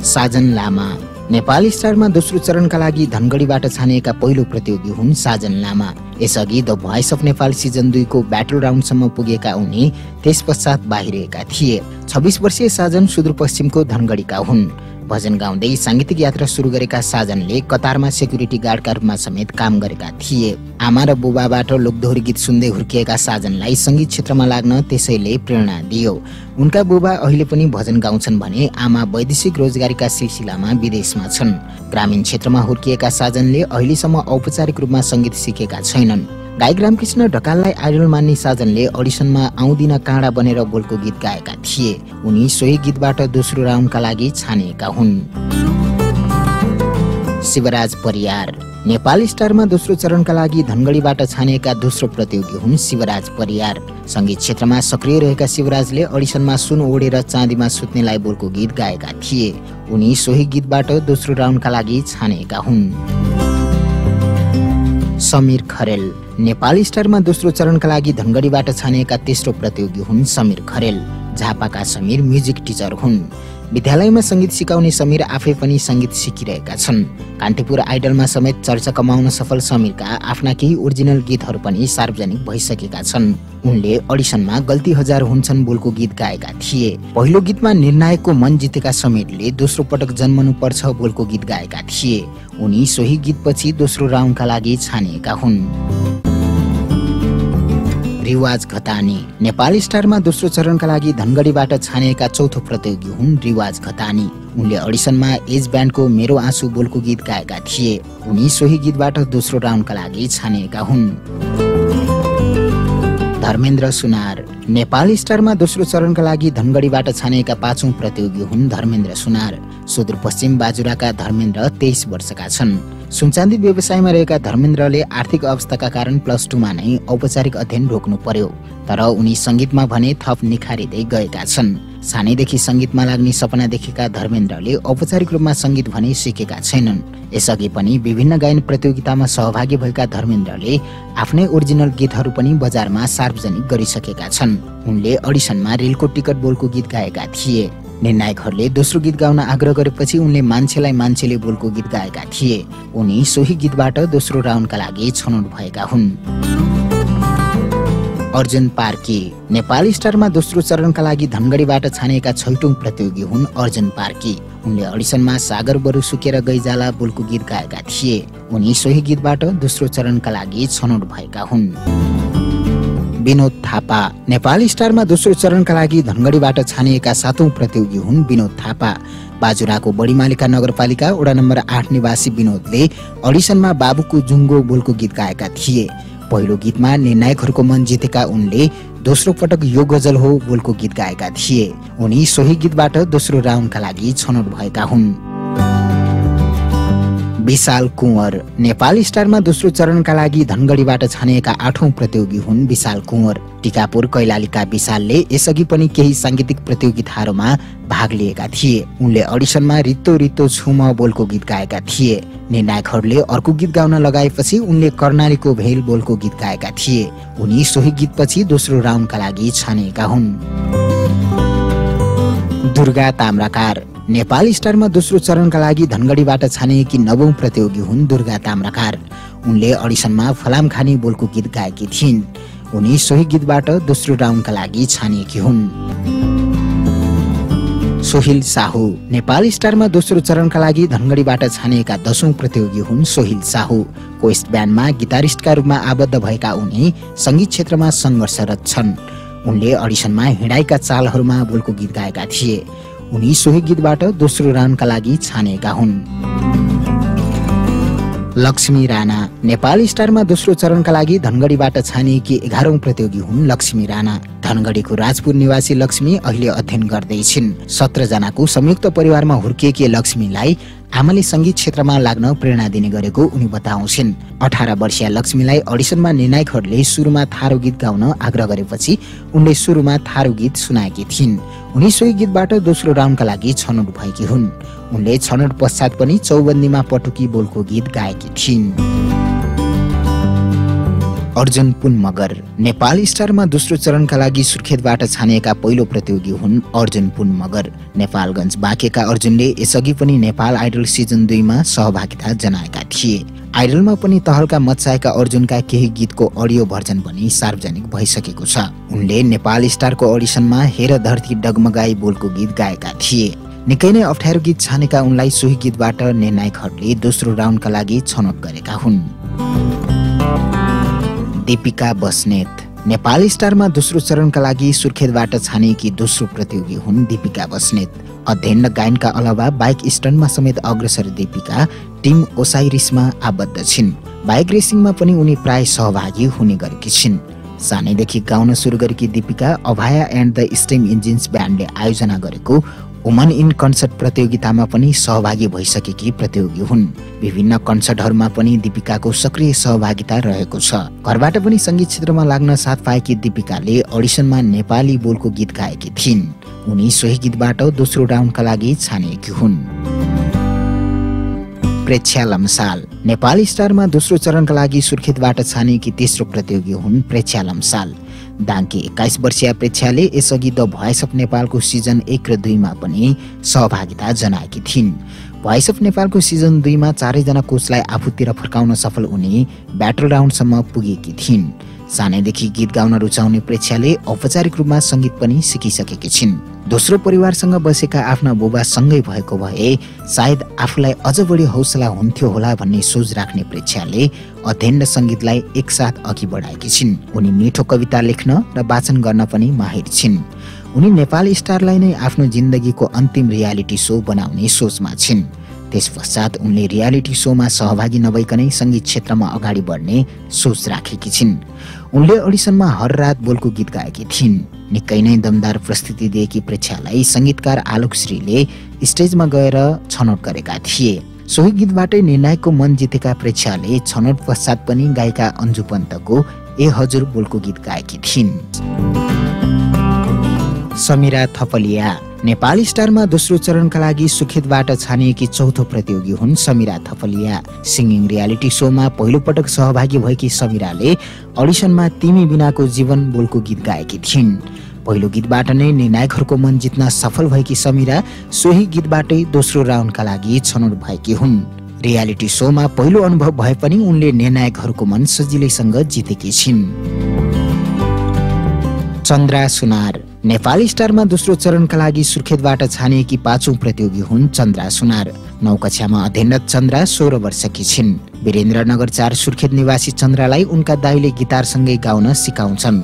साजन लामा नेपाल स्टारमा दोस्रो चरणका लागि धनगढीबाट छानिएका पहिलो प्रतियोगी हुन् साजन लामा। यसअघि the voice of Nepal season 2 को ब्याटल राउन्डसम्म पुगेका उनी त्यस पश्चात बाहिरिएका थिए। 26 वर्षीय साजन सुदूरपश्चिमको धनगढीका हुन्। भजन गाउँदै सांगीतिक यात्रा सुरु गरेका साजनले कतारमा सेक्युरिटी गार्डका रूपमा समेत काम गरेका थिए। आमा र बुबाबाट लोकदोहोरी गीत सुन्दै हुर्किएका साजनलाई संगीत क्षेत्रमा लाग्न त्यसैले प्रेरणा दियो। उनका बुबा अहिले पनि भजन गाउँछन् भने आमा वैदेशिक रोजगारीका सिलसिलामा विदेशमा छन्। ग्रामीण क्षेत्रमा हुर्किएका साजनले अहिलेसम्म औपचारिक रूपमा संगीत सिकेका छैनन्। गायक रामकृष्ण ढकाललाई आइडल मान्ने साजनले अडिसनमा आउँदिन काँडा बनेर बोलको गीत गाएका थिए। उनी सोही गीतबाट दोस्रो राउन्डका लागि छानिएका हुन्। शिवराज परियार नेपाल स्टारमा दोस्रो चरणका लागि धनगढीबाट छानिएका दोस्रो प्रतियोगी हुन् शिवराज परियार। संगीत क्षेत्रमा सक्रिय रहेका शिवराजले अडिसनमा सुन ओढेर चाँदीमा सुत्नेलाई बोलको गीत गाएका थिए। उनी सोही गीतबाट दोस्रो राउन्डका लागि छानिएका हुन्। समीर खरेल नेपाल स्टारमा दोस्रो चरणका लागि धनगढीबाट छानिएका तेस्रो प्रतियोगी हुन् समीर खरेल। झापाका समीर म्युजिक टिचर हुन्। विद्यालयमा संगीत सिकाउने समीर आफै पनि संगीत सिकिरहेका छन्। कान्तिपुर आइडलमा समेत चर्चा कमाउन सफल समीरका आफ्ना केही ओरिजिनल गीतहरू पनि सार्वजनिक भइसकेका छन्। उनले अडिसनमा गल्ती हजार हुन्छन् बोलको गीत गाएका थिए। पहिलो गीतमा निर्णायकको मन जितेका समीरले दोस्रो पटक जन्मनु पर्छ बोलको गीत गाएका थिए। उनी सोही गीतपछि दोस्रो राउन्डका लागि छानिएका हुन्। रिवाज घतानी नेपाल स्टारमा दोस्रो चरणका लागि धनगढीबाट छानिएका चौथो प्रतियोगी हुन् रिवाज घतानी। उनले अडिसनमा एज ब्यान्डको मेरो आँसु बोलको गीत गाएका थिए। उनी सोही गीतबाट दोस्रो राउन्डका लागि छानिएका हुन्। धर्मेन्द्र सुनार नेपाल स्टारमा दोस्रो चरणका लागि धनगढीबाट छानिएका 5औं प्रतियोगी हुन् धर्मेन्द्र सुनार। सुदूरपश्चिम बाजुराका धर्मेन्द्र 23 वर्षका छन्। सुनचाँदी व्यवसायमा रहेका धर्मेन्द्रले आर्थिक अवस्थाका कारण +2 नै औपचारिक अध्ययन रोक्नु पर्यो। तर उनी संगीतमा भने थप निखारिँदै गएका छन्। सानैदेखि संगीतमा लाग्ने सपना देखेका धर्मेन्द्रले औपचारिक रूपमा संगीत भने सिकेका छैनन्। यसअघि पनि विभिन्न गायन प्रतियोगितामा सहभागी भएका धर्मेन्द्रले आफ्नै ओरिजिनल गीतहरू पनि बजारमा सार्वजनिक गरिसकेका छन्। उनले अडिसनमा रेलको टिकट बोलको गीत गाएका थिए। निर्णायकहरूले दोस्रो गीत गाउन आग्रह गरेपछि उनले मान्छेलाई मान्छेले बोलको गीत गाएका थिए। उनी सोही गीतबाट दोस्रो राउन्डका लागि छनौट भएका हुन्। अर्जुन पार्की नेपाली स्टारमा दोस्रो चरणका लागि धनगढीबाट छानिएका छैटौं प्रतियोगी हुन् अर्जुन पार्की। उनले अडिसनमा सागर बरु सुकेर गइजाला बोलको गीत गाएका थिए। उनी सोही गीतबाट दोस्रो चरणका लागि छनौट भएका हुन्। विनोद थापा नेपाली स्टारमा दोस्रो चरणका लागि धनगढीबाट छानिएका 7औं प्रतियोगी हुन् विनोद थापा। बाजुराको बढीमालिका नगरपालिका वडा नम्बर 8 निवासी विनोदले अडिसनमा बाबुको जुङ्गो बोलको गीत गाएका थिए। पहिलो गीतमा निर्णायकहरूको मन जितेका उनले दोस्रो पटक यो गजल हो बोलको गीत गाएका थिए। उनी सोही गीतबाट दोस्रो राउन्डका लागि छनौट भएका हुन्। विशाल कुँवर नेपाली स्टारमा दोस्रो चरणका लागि धनगढीबाट छानिएका 8औं प्रतियोगी हुन् विशाल कुँवर। टिकापुर कैलालीका विशालले यसअघि पनि केही सांगीतिक प्रतियोगिताहरूमा भाग लिएका थिए। उनले अडिसनमा रित्तो रित्तो छुम बोलको गीत गाएका थिए। निर्णायकहरूले अर्को गीत गाउन लगाएपछि उनले कर्णालीको भेल बोलको गीत गाएका थिए। उनी सोही गीतपछि दोस्रो राउन्डका लागि छानिएका हुन्। दुर्गा ताम्राकार नेपाली स्टारमा दोस्रो चरणका लागि धनगढीबाट छानिएकी 9औं प्रतियोगी हुन् दुर्गा ताम्राकार। उनले अडिसनमा फलाम खानी बोलको गीत गाएकी थिइन्। उनी सोही गीतबाट दोस्रो राउन्डका लागि छानिएकी हुन्। सोहिल साहु नेपाली स्टारमा दोस्रो चरणका लागि धनगढीबाट छानिएका 10औं प्रतियोगी हुन् सोहिल साहु। कोस्ट ब्यान्डमा गिटारिस्टका रूपमा आबद्ध भएका उनी संगीत क्षेत्रमा संघर्षरत छन्। उनले अडिसनमा हिँडाइका चालहरूमा बोलको गीत गाएका थिए। उनी सोही गीतबाट दोस्रो राउन्डका लागि छानिएका हुन्। लक्ष्मी राणा नेपाली स्टारमा दोस्रो चरणका लागि धनगढीबाट छानिएकी 11औं प्रतियोगी हुन् लक्ष्मी राणा। धनगढीको राजपुर निवासी लक्ष्मी अहिले अध्ययन गर्दैछिन्। 17 जनाको संयुक्त परिवारमा हुर्किएकी लक्ष्मीलाई आमाले संगीत क्षेत्रमा लाग्न प्रेरणा दिने गरेको उनी बताउँछिन्। 18 वर्षीय लक्ष्मीलाई अडिसनमा निर्णायकहरूले सुरुमा थारू गीत गाउन आग्रह गरेपछि उनले सुरुमा थारू गीत सुनाएकी थिइन्। उनी सोही गीतबाट दोस्रो राउन्डका लागि छनौट भएकी हुन्। उनले छनौट पश्चात पनि चौबन्दीमा पटुकी बोलको गीत गाएकी थिइन्। अर्जुन पुन मगर नेपाली स्टारमा दोस्रो चरणका लागि सुर्खेतबाट छानिएका पहिलो प्रतियोगी हुन् अर्जुन पुन मगर। नेपालगञ्ज बाँकेका अर्जुनले यसअघि पनि नेपाल आइडल सिजन 2 मा सहभागिता जनाएका थिए। आइडलमा पनि तहल्का मच्चाएका अर्जुनका केही गीतको अडियो भर्जन पनि सार्वजनिक भइसकेको छ। उनले नेपाल स्टारको अडिसनमा हेर धरती डगमगाई बोलको गीत गाएका थिए। निकै नै अप्ठ्यारो गीत छानेका उनलाई सोही गीतबाट निर्णायकहरूले दोस्रो राउन्डका लागि छनौट गरेका हुन्। दीपिका बस्नेत नेपाली स्टारमा दोस्रो चरणका लागि सुर्खेतबाट छानिएकी दोस्रो प्रतियोगी हुन् दीपिका बस्नेत। अध्ययन र गायनका अलावा बाइक स्टन्टमा समेत अग्रसर दीपिका टिम ओसाइरिसमा आबद्ध छिन्। बाइक रेसिङमा पनि उनी प्राय सहभागी हुने गरेकी छिन्। सानैदेखि गाउन सुरु गरेकी Deepika Abhaya and the Steam Engines ब्यान्डले आयोजना गरेको वुमन इन कन्सर्ट प्रतियोगितामा पनि सहभागी भइसकेकी प्रतियोगी हुन्। विभिन्न कन्सर्टहरूमा पनि दीपिकाको सक्रिय सहभागिता रहेको छ। घरबाट पनि संगीत क्षेत्रमा लाग्न साथ पाएकी दीपिकाले अडिसनमा नेपाली बोलको गीत गाएकी थिइन्। उनी सोही गीतबाट दोस्रो राउन्डका लागि छानिएकी हुन्। प्रेक्षा लम्साल नेपाली स्टारमा दोस्रो चरणका लागि सुर्खेतबाट छानिएकी तेस्रो प्रतियोगी हुन् प्रेक्षा लम्साल। दाङ्की 21 वर्षीय प्रेक्षाले यसअघि द भोइस अफ नेपालको सिजन 1 र 2 मा पनि सहभागिता जनाएकी थिइन्। भोइस अफ नेपालको सिजन 2 मा 4 जना कोचलाई आफूतिर फर्काउन सफल उनी ब्याटल राउन्डसम्म पुगेकी थिइन्। सानैदेखि गीत गाउन रुचाउने प्रेक्षाले औपचारिक रूपमा संगीत पनि सिकिसकेकी छिन्। दोस्रो परिवारसँग बसेका आफ्ना बुबा सँगै भएको भए सायद आफूलाई अझ बढी हौसला हुन्थ्यो होला भन्ने सोच राख्ने प्रेक्षाले अध्ययन र संगीतलाई एकसाथ अघि बढाएकी छिन्। उनी मिठो कविता लेख्न र वाचन गर्न पनि माहिर छिन्। उनी नेपाली स्टारलाई नै आफ्नो जिन्दगीको अन्तिम रियालिटी सो बनाउने सोचमा छिन्। त्यसपश्चात उनले रियालिटी सोमा सहभागी नभइकनै संगीत क्षेत्रमा अगाडि बढ्ने सोच राखेकी छिन्। उनले अडिसनमा हर रात बोलको गीत गाएकी थिइन्। निकै नै दमदार प्रस्तुति दिएकी प्रेक्षालाई संगीतकार आलोक श्रीले स्टेजमा गएर छनौट गरेका थिए। सोही गीतबाटै निर्णायकको मन जितेका प्रेक्षाले छनौट पश्चात पनि गायिका अन्जु पन्तको ए हजुर बोलको गीत गाएकी थिइन्। समीरा थपलिया नेपाली स्टारमा दोस्रो चरणका लागि सुर्खेतबाट छानिएकी चौथो प्रतियोगी हुन् समीरा थपलिया। सिंगिङ रियालिटी सोमा पहिलो पटक सहभागी भएकी समीराले अडिसनमा तिमी बिनाको जीवन बोलको गीत गाएकी थिइन्। पहिलो गीतबाट नै निर्णायकहरूको मन जित्न सफल भएकी समीरा सोही गीतबाटै दोस्रो राउन्डका लागि छनौट भएकी हुन्। रियालिटी सोमा पहिलो अनुभव भए पनि उनले निर्णायकहरूको मन सजिलैसँग जितेकी छिन्। चन्द्रा सुनार नेपाली स्टारमा दोस्रो चरणका लागि सुर्खेतबाट छानिएकी 5औं प्रतियोगी हुन् चन्द्रा सुनार। 9 कक्षामा अध्ययनरत चन्द्रा 16 वर्षकी छिन्। वीरेन्द्रनगर 4 सुर्खेत निवासी चन्द्रालाई उनका दाइले गिटारसँगै गाउन सिकाउँछन्।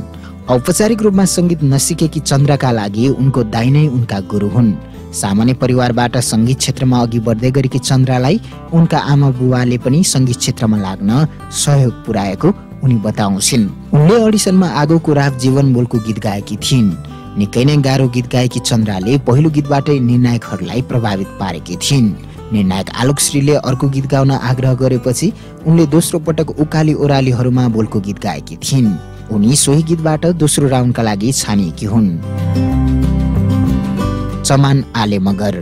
औपचारिक रूपमा संगीत नसिकेकी चन्द्राका लागि उनको दाइ नै उनका गुरु हुन्। सामान्य परिवारबाट संगीत क्षेत्रमा अघि बढ्दै गरेकी चन्द्रालाई उनका आमा बुवाले पनि संगीत क्षेत्रमा लाग्न सहयोग पुर्याएको उनी बताउँछिन्। उनले अडिसनमा आगोको रात जीवन बोलको गीत गाएकी थिइन्। निकै नै गाह्रो गीत गाएकी चन्द्राले पहिलो गीतबाटै निर्णायकहरूलाई प्रभावित पारेकी थिइन्। निर्णायक आलोकश्रीले अर्को गीत गाउन आग्रह गरेपछि उनले दोस्रो पटक उकाली ओरालीहरूमा बोलको गीत गाएकी थिइन्। उनी सोही गीतबाट दोस्रो राउन्डका लागि छानिएकी हुन्। चमान आले मगर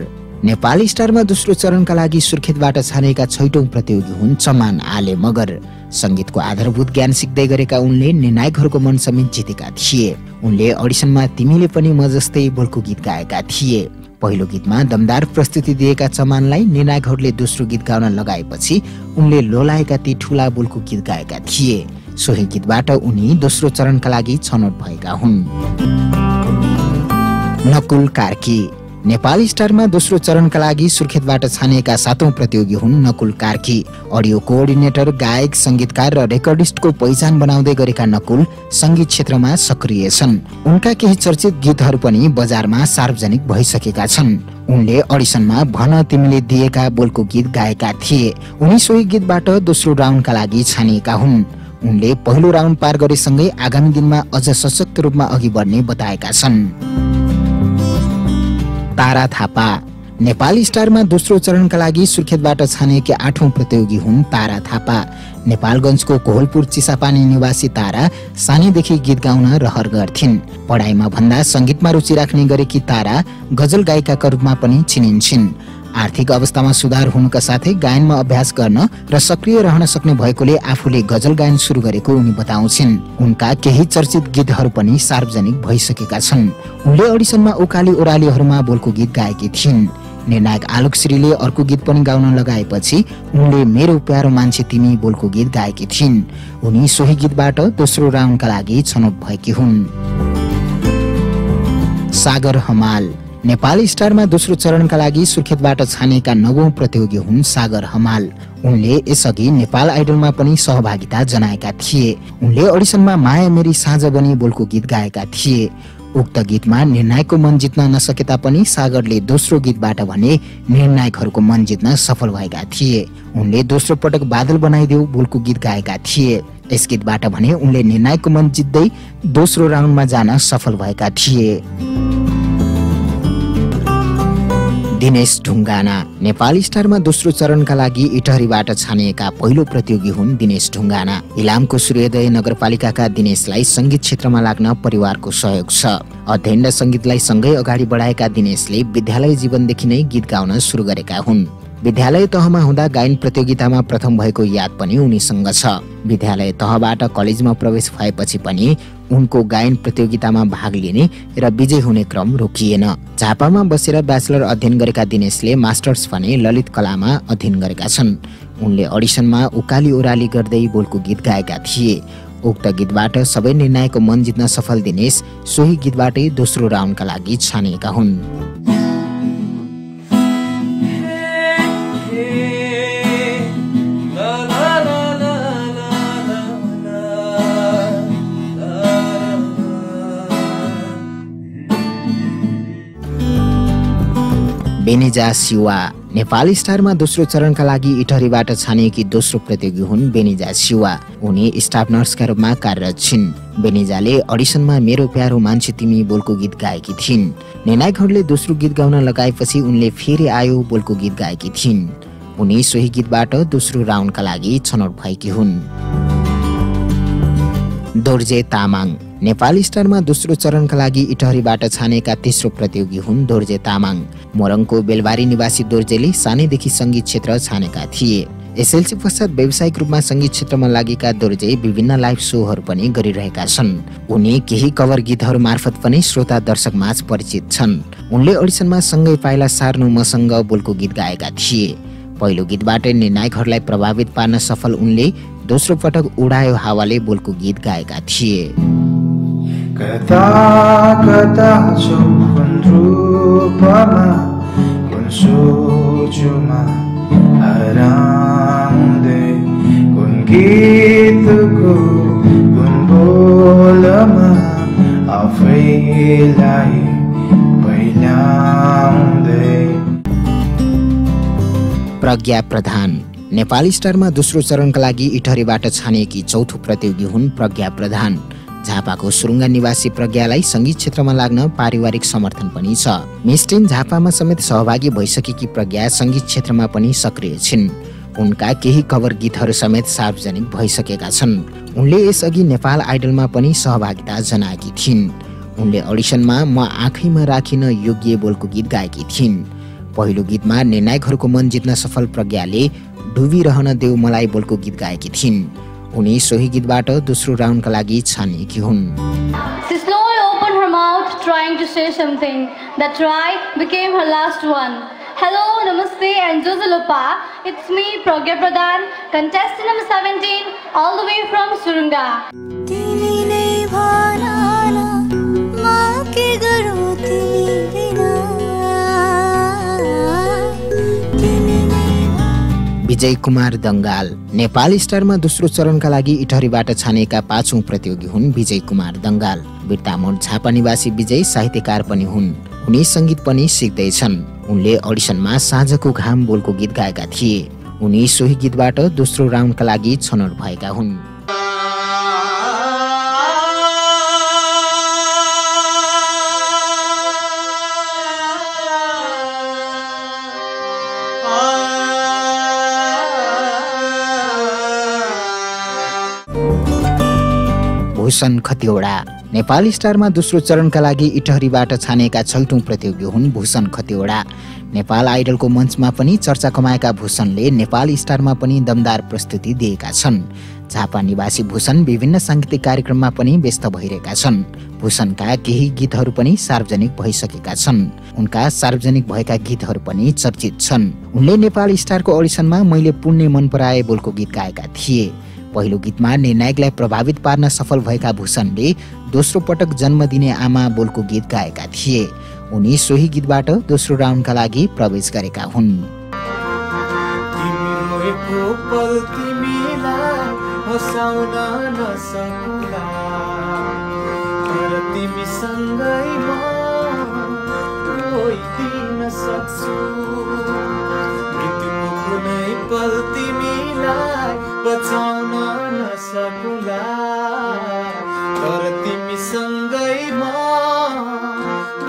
नेपाली स्टारमा दोस्रो चरणका लागि सुर्खेतबाट छानेका 6औं प्रतियोगी हुन् चमान आले मगर। संगीतको आधारभूत ज्ञान सिक्दै गरेका उनले निर्णायकहरूको मन समेत जितेका थिए। उनले अडिसनमा तिमीले पनि म जस्तै बोलको गीत गाएका थिए। पहिलो गीतमा दमदार प्रस्तुति दिएका चमानलाई निर्णायकहरूले दोस्रो गीत गाउन लगाएपछि उनले लोलाएका ती ठूला बोलको गीत गाएका थिए। सोही गीतबाट उनी दोस्रो चरणका लागि छनौट भएका हुन्। नकुल कार्की नेपाली स्टारमा दोस्रो चरणका लागि सुर्खेतबाट छानिएका 7औं प्रतियोगी हुन् नकुल कार्की। अडियो कोअर्डिनेटर, गायक, संगीतकार र रेकर्डिस्टको पहिचान बनाउँदै गरेका नकुल संगीत क्षेत्रमा सक्रिय छन्। उनका केही चर्चित गीतहरू पनि बजारमा सार्वजनिक भइसकेका छन्। उनले अडिसनमा भन तिमीले दिएका बोलको गीत गाएका थिए। उनी सोही गीतबाट दोस्रो राउन्डका लागि छानिएका हुन्। उनले पहिलो राउन्ड पार गरेसँगै आगामी दिनमा अझ सशक्त रूपमा अघि बढ्ने बताएका छन्। तारा थापा नेपाली स्टारमा दोस्रो चरणका लागि सुर्खेतबाट छानिएकी 8औं प्रतियोगी हुन् तारा थापा। नेपालगञ्जको कोहलपुर चिसापानी निवासी तारा सानैदेखि गीत गाउन रहर गर्थिन्। पढाइमा भन्दा संगीतमा रुचि राख्ने गरेकी तारा गजल गायिकाका रूपमा पनि चिनिन्छिन्। आर्थिक अवस्थामा सुधार हुनुका साथै गायनमा अभ्यास गर्न र सक्रिय रहन सक्ने भएकोले आफूले गजल गायन सुरु गरेको उनी बताउँछिन्। उनका केही चर्चित गीतहरू पनि सार्वजनिक भइसकेका छन्। उनले अडिसनमा उकाली ओरालीहरूमा बोलको गीत गाएकी थिइन्। निर्णायक आलोकश्रीले अर्को गीत पनि गाउन लगाएपछि उनले मेरो प्यारो मान्छे तिमी बोलको गीत गाएकी थिइन्। उनी सोही गीतबाट दोस्रो राउन्डका लागि छनौट भएकी हुन्। सागर हमाल नेपाली स्टारमा दोस्रो चरणका लागि सुर्खेतबाट छानिएका 9औं प्रतियोगी हुन् सागर हमाल। उनले यसअघि नेपाल आइडलमा पनि सहभागिता जनाएका थिए। उनले अडिसनमा माया मेरी साँझ बनी बोलको गीत गाएका थिए। उक्त गीतमा निर्णायकको मन जित्न नसके तापनि सागरले दोस्रो गीतबाट भने निर्णायकहरूको मन जित्न सफल भएका थिए। उनले दोस्रो पटक बादल बनाइदेऊ बोलको गीत गाएका थिए। यस गीतबाट भने उनले निर्णायकको मन जित्दै दोस्रो राउन्डमा जान सफल भएका थिए। दिनेश ढुङ्गाना नेपाली स्टारमा दोस्रो चरणका लागि इटहरीबाट छानिएका पहिलो प्रतियोगी हुन् दिनेश ढुङ्गाना। इलामको सूर्योदय नगरपालिकाका दिनेशलाई संगीत क्षेत्रमा लाग्न परिवारको सहयोग छ। अध्ययन र संगीतलाई सँगै अगाडि बढाएका दिनेशले विद्यालय जीवनदेखि नै गीत गाउन सुरु गरेका हुन्। विद्यालय तहमा हुँदा गायन प्रतियोगितामा प्रथम भएको याद पनि उनीसँग छ। विद्यालय तहबाट कलेजमा प्रवेश भएपछि पनि उनको गायन प्रतियोगितामा भाग लिने र विजय हुने क्रम रोकिएन। झापामा बसेर ब्याचलर अध्ययन गरेका दिनेशले मास्टर्स भने ललित कलामा अध्ययन गरेका छन्। उनले अडिसनमा उकाली ओराली गर्दै बोलको गीत गाएका थिए। उक्त गीतबाट सबै निर्णायकको मन जित्न सफल दिनेश सोही गीतबाटै दोस्रो राउन्डका लागि छानिएका हुन्। बेनिजा सिवा नेपाली स्टारमा दोस्रो चरणका लागि इटहरीबाट छानिएकी दोस्रो प्रतियोगी हुन् बेनिजा सिवा। उनी स्टाफ नर्सका रूपमा कार्यरत छिन्। बेनिजाले अडिसनमा मेरो प्यारो मान्छे तिमी बोलको गीत गाएकी थिइन्। निर्णायकहरूले दोस्रो गीत गाउन लगाएपछि उनले फेरि आयो बोलको गीत गाएकी थिइन्। उनी सोही गीतबाट दोस्रो राउन्डका लागि छनौट भएकी हुन्। दोर्जे तामाङ नेपाली स्टारमा दोस्रो चरणका लागि इटहरीबाट छानेका तेस्रो प्रतियोगी हुन् दोर्जे तामाङ। मोरङको बेलबारी निवासी दोर्जेले सानैदेखि संगीत क्षेत्र छानेका थिए। एसएलसी पश्चात व्यावसायिक रूपमा संगीत क्षेत्रमा लागेका दोर्जे विभिन्न लाइभ सोहरू पनि गरिरहेका छन्। उनी केही कभर गीतहरू मार्फत पनि श्रोता दर्शकमाझ परिचित छन्। उनले अडिसनमा सँगै पाइला सार्नु मसँग बोलको गीत गाएका थिए। पहिलो गीतबाटै निर्णायकहरूलाई प्रभावित पार्न सफल उनले दोस्रो पटक उडायो हावाले बोलको गीत गाएका थिए। कता कता छौ कुन रूपमा कुन सोचमा हराउँदै कुन गीतको कुन बोलमा आफैलाई पहिल्याउँदै। प्रज्ञा प्रधान नेपाली स्टारमा दोस्रो चरणका लागि इटहरीबाट छानिएकी चौथो प्रतियोगी हुन् प्रज्ञा प्रधान। झापाको सुरुङ्गा निवासी प्रज्ञालाई संगीत क्षेत्रमा लाग्न पारिवारिक समर्थन पनि छ। मिस्टिन झापामा समेत सहभागी भइसकेकी प्रज्ञा संगीत क्षेत्रमा पनि सक्रिय छिन्। उनका केही कभर गीतहरू समेत सार्वजनिक भइसकेका छन्। उनले यसअघि नेपाल आइडलमा पनि सहभागिता जनाएकी थिइन्। उनले अडिसनमा म आँखैमा राखिन योग्य बोलको गीत गाएकी थिइन्। पहिलो गीतमा निर्णायकहरूको मन जित्न सफल प्रज्ञाले डुबिरहन देऊ मलाई बोलको गीत गाएकी थिइन्। उनी सोही गीतबाट दोस्रो राउन्डका लागि छानिएकी हुन्। She slowly opened her mouth trying to say something. That try became her last one. Hello, namaste and Josalopa. It's me, Pragya Pradhan, contestant number 17, all the way from Surunga. Vijay Kumar Dangwal Nepal स्टारमा दोस्रो चरणका लागि इटहरीबाट छानिएका पाँचौं प्रतियोगी हुन् विजय कुमार दंगाल। बिर्तामोड झापा निवासी विजय साहित्यकार पनि हुन्। उनी संगीत पनि सिक्दैछन्। उनले अडिसनमा साँझको घाम बोलको गीत गाएका थिए। उनी सोही गीतबाट दोस्रो राउन्डका लागि छनौट भएका हुन्। भूषण खतिवडा नेपाल स्टारमा दोस्रो चरणका लागि इटहरीबाट छानिएका छैटौं प्रतियोगी हुन् भूषण खतिवडा। नेपाल आइडलको मञ्चमा पनि चर्चा कमाएका भूषणले नेपाल स्टारमा पनि दमदार प्रस्तुति दिएका छन्। झापा निवासी भूषण विभिन्न सांगीतिक कार्यक्रममा पनि व्यस्त भइरहेका छन्। भूषणका केही गीतहरू पनि सार्वजनिक भइसकेका छन्। उनका सार्वजनिक भएका गीतहरू पनि चर्चित छन्। उनले नेपाल स्टारको अडिसनमा मैले पुण्य मन पराए बोलको गीत गाएका थिए। पहिलो गीतमा निर्णायकलाई प्रभावित पार्न सफल भएका भूषणले दोस्रो पटक जन्म दिने आमा बोलको गीत गाएका थिए। उनी सोही गीतबाट दोस्रो राउन्डका लागि प्रवेश गरेका हुन्। बचाउन नसकुला तर तिमी सँगै म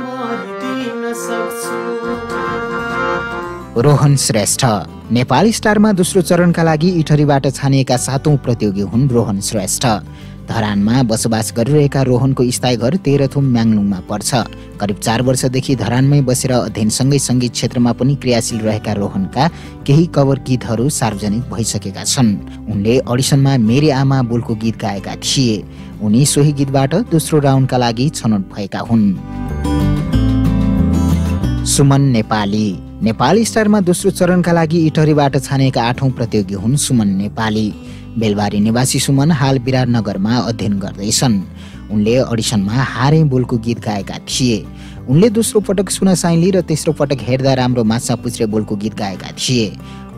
मरिदिन सक्छु। रोहन श्रेष्ठ नेपाल स्टारमा दोस्रो चरणका लागि इटहरीबाट छानिएका सातौं प्रतियोगी हुन् रोहन श्रेष्ठ। धरानमा बसोबास गरिरहेका रोहनको स्थायी घर तेह्रथुम म्याङलुङमा पर्छ। करिब 4 वर्षदेखि धरानमै बसेर अध्ययनसँगै संगीत क्षेत्रमा पनि क्रियाशील रहेका रोहनका केही कभर गीतहरू सार्वजनिक भइसकेका छन्। उनले अडिसनमा मेरी आमा बोलको गीत गाएका थिए। उनी सोही गीतबाट दोस्रो राउन्डका लागि छनौट भएका हुन्। सुमन नेपाली नेपाल स्टारमा दोस्रो चरणका लागि इटहरीबाट छानिएका 8औं प्रतियोगी हुन् सुमन नेपाली। बेलबारी निवासी सुमन हाल विराटनगरमा अध्ययन गर्दैछन्। उनले अडिसनमा हारे बोलको गीत गाएका थिए। उनले दोस्रो पटक सुन साइली र तेस्रो पटक हेर्दा राम्रो माछा पुछ्रे बोलको गीत गाएका थिए।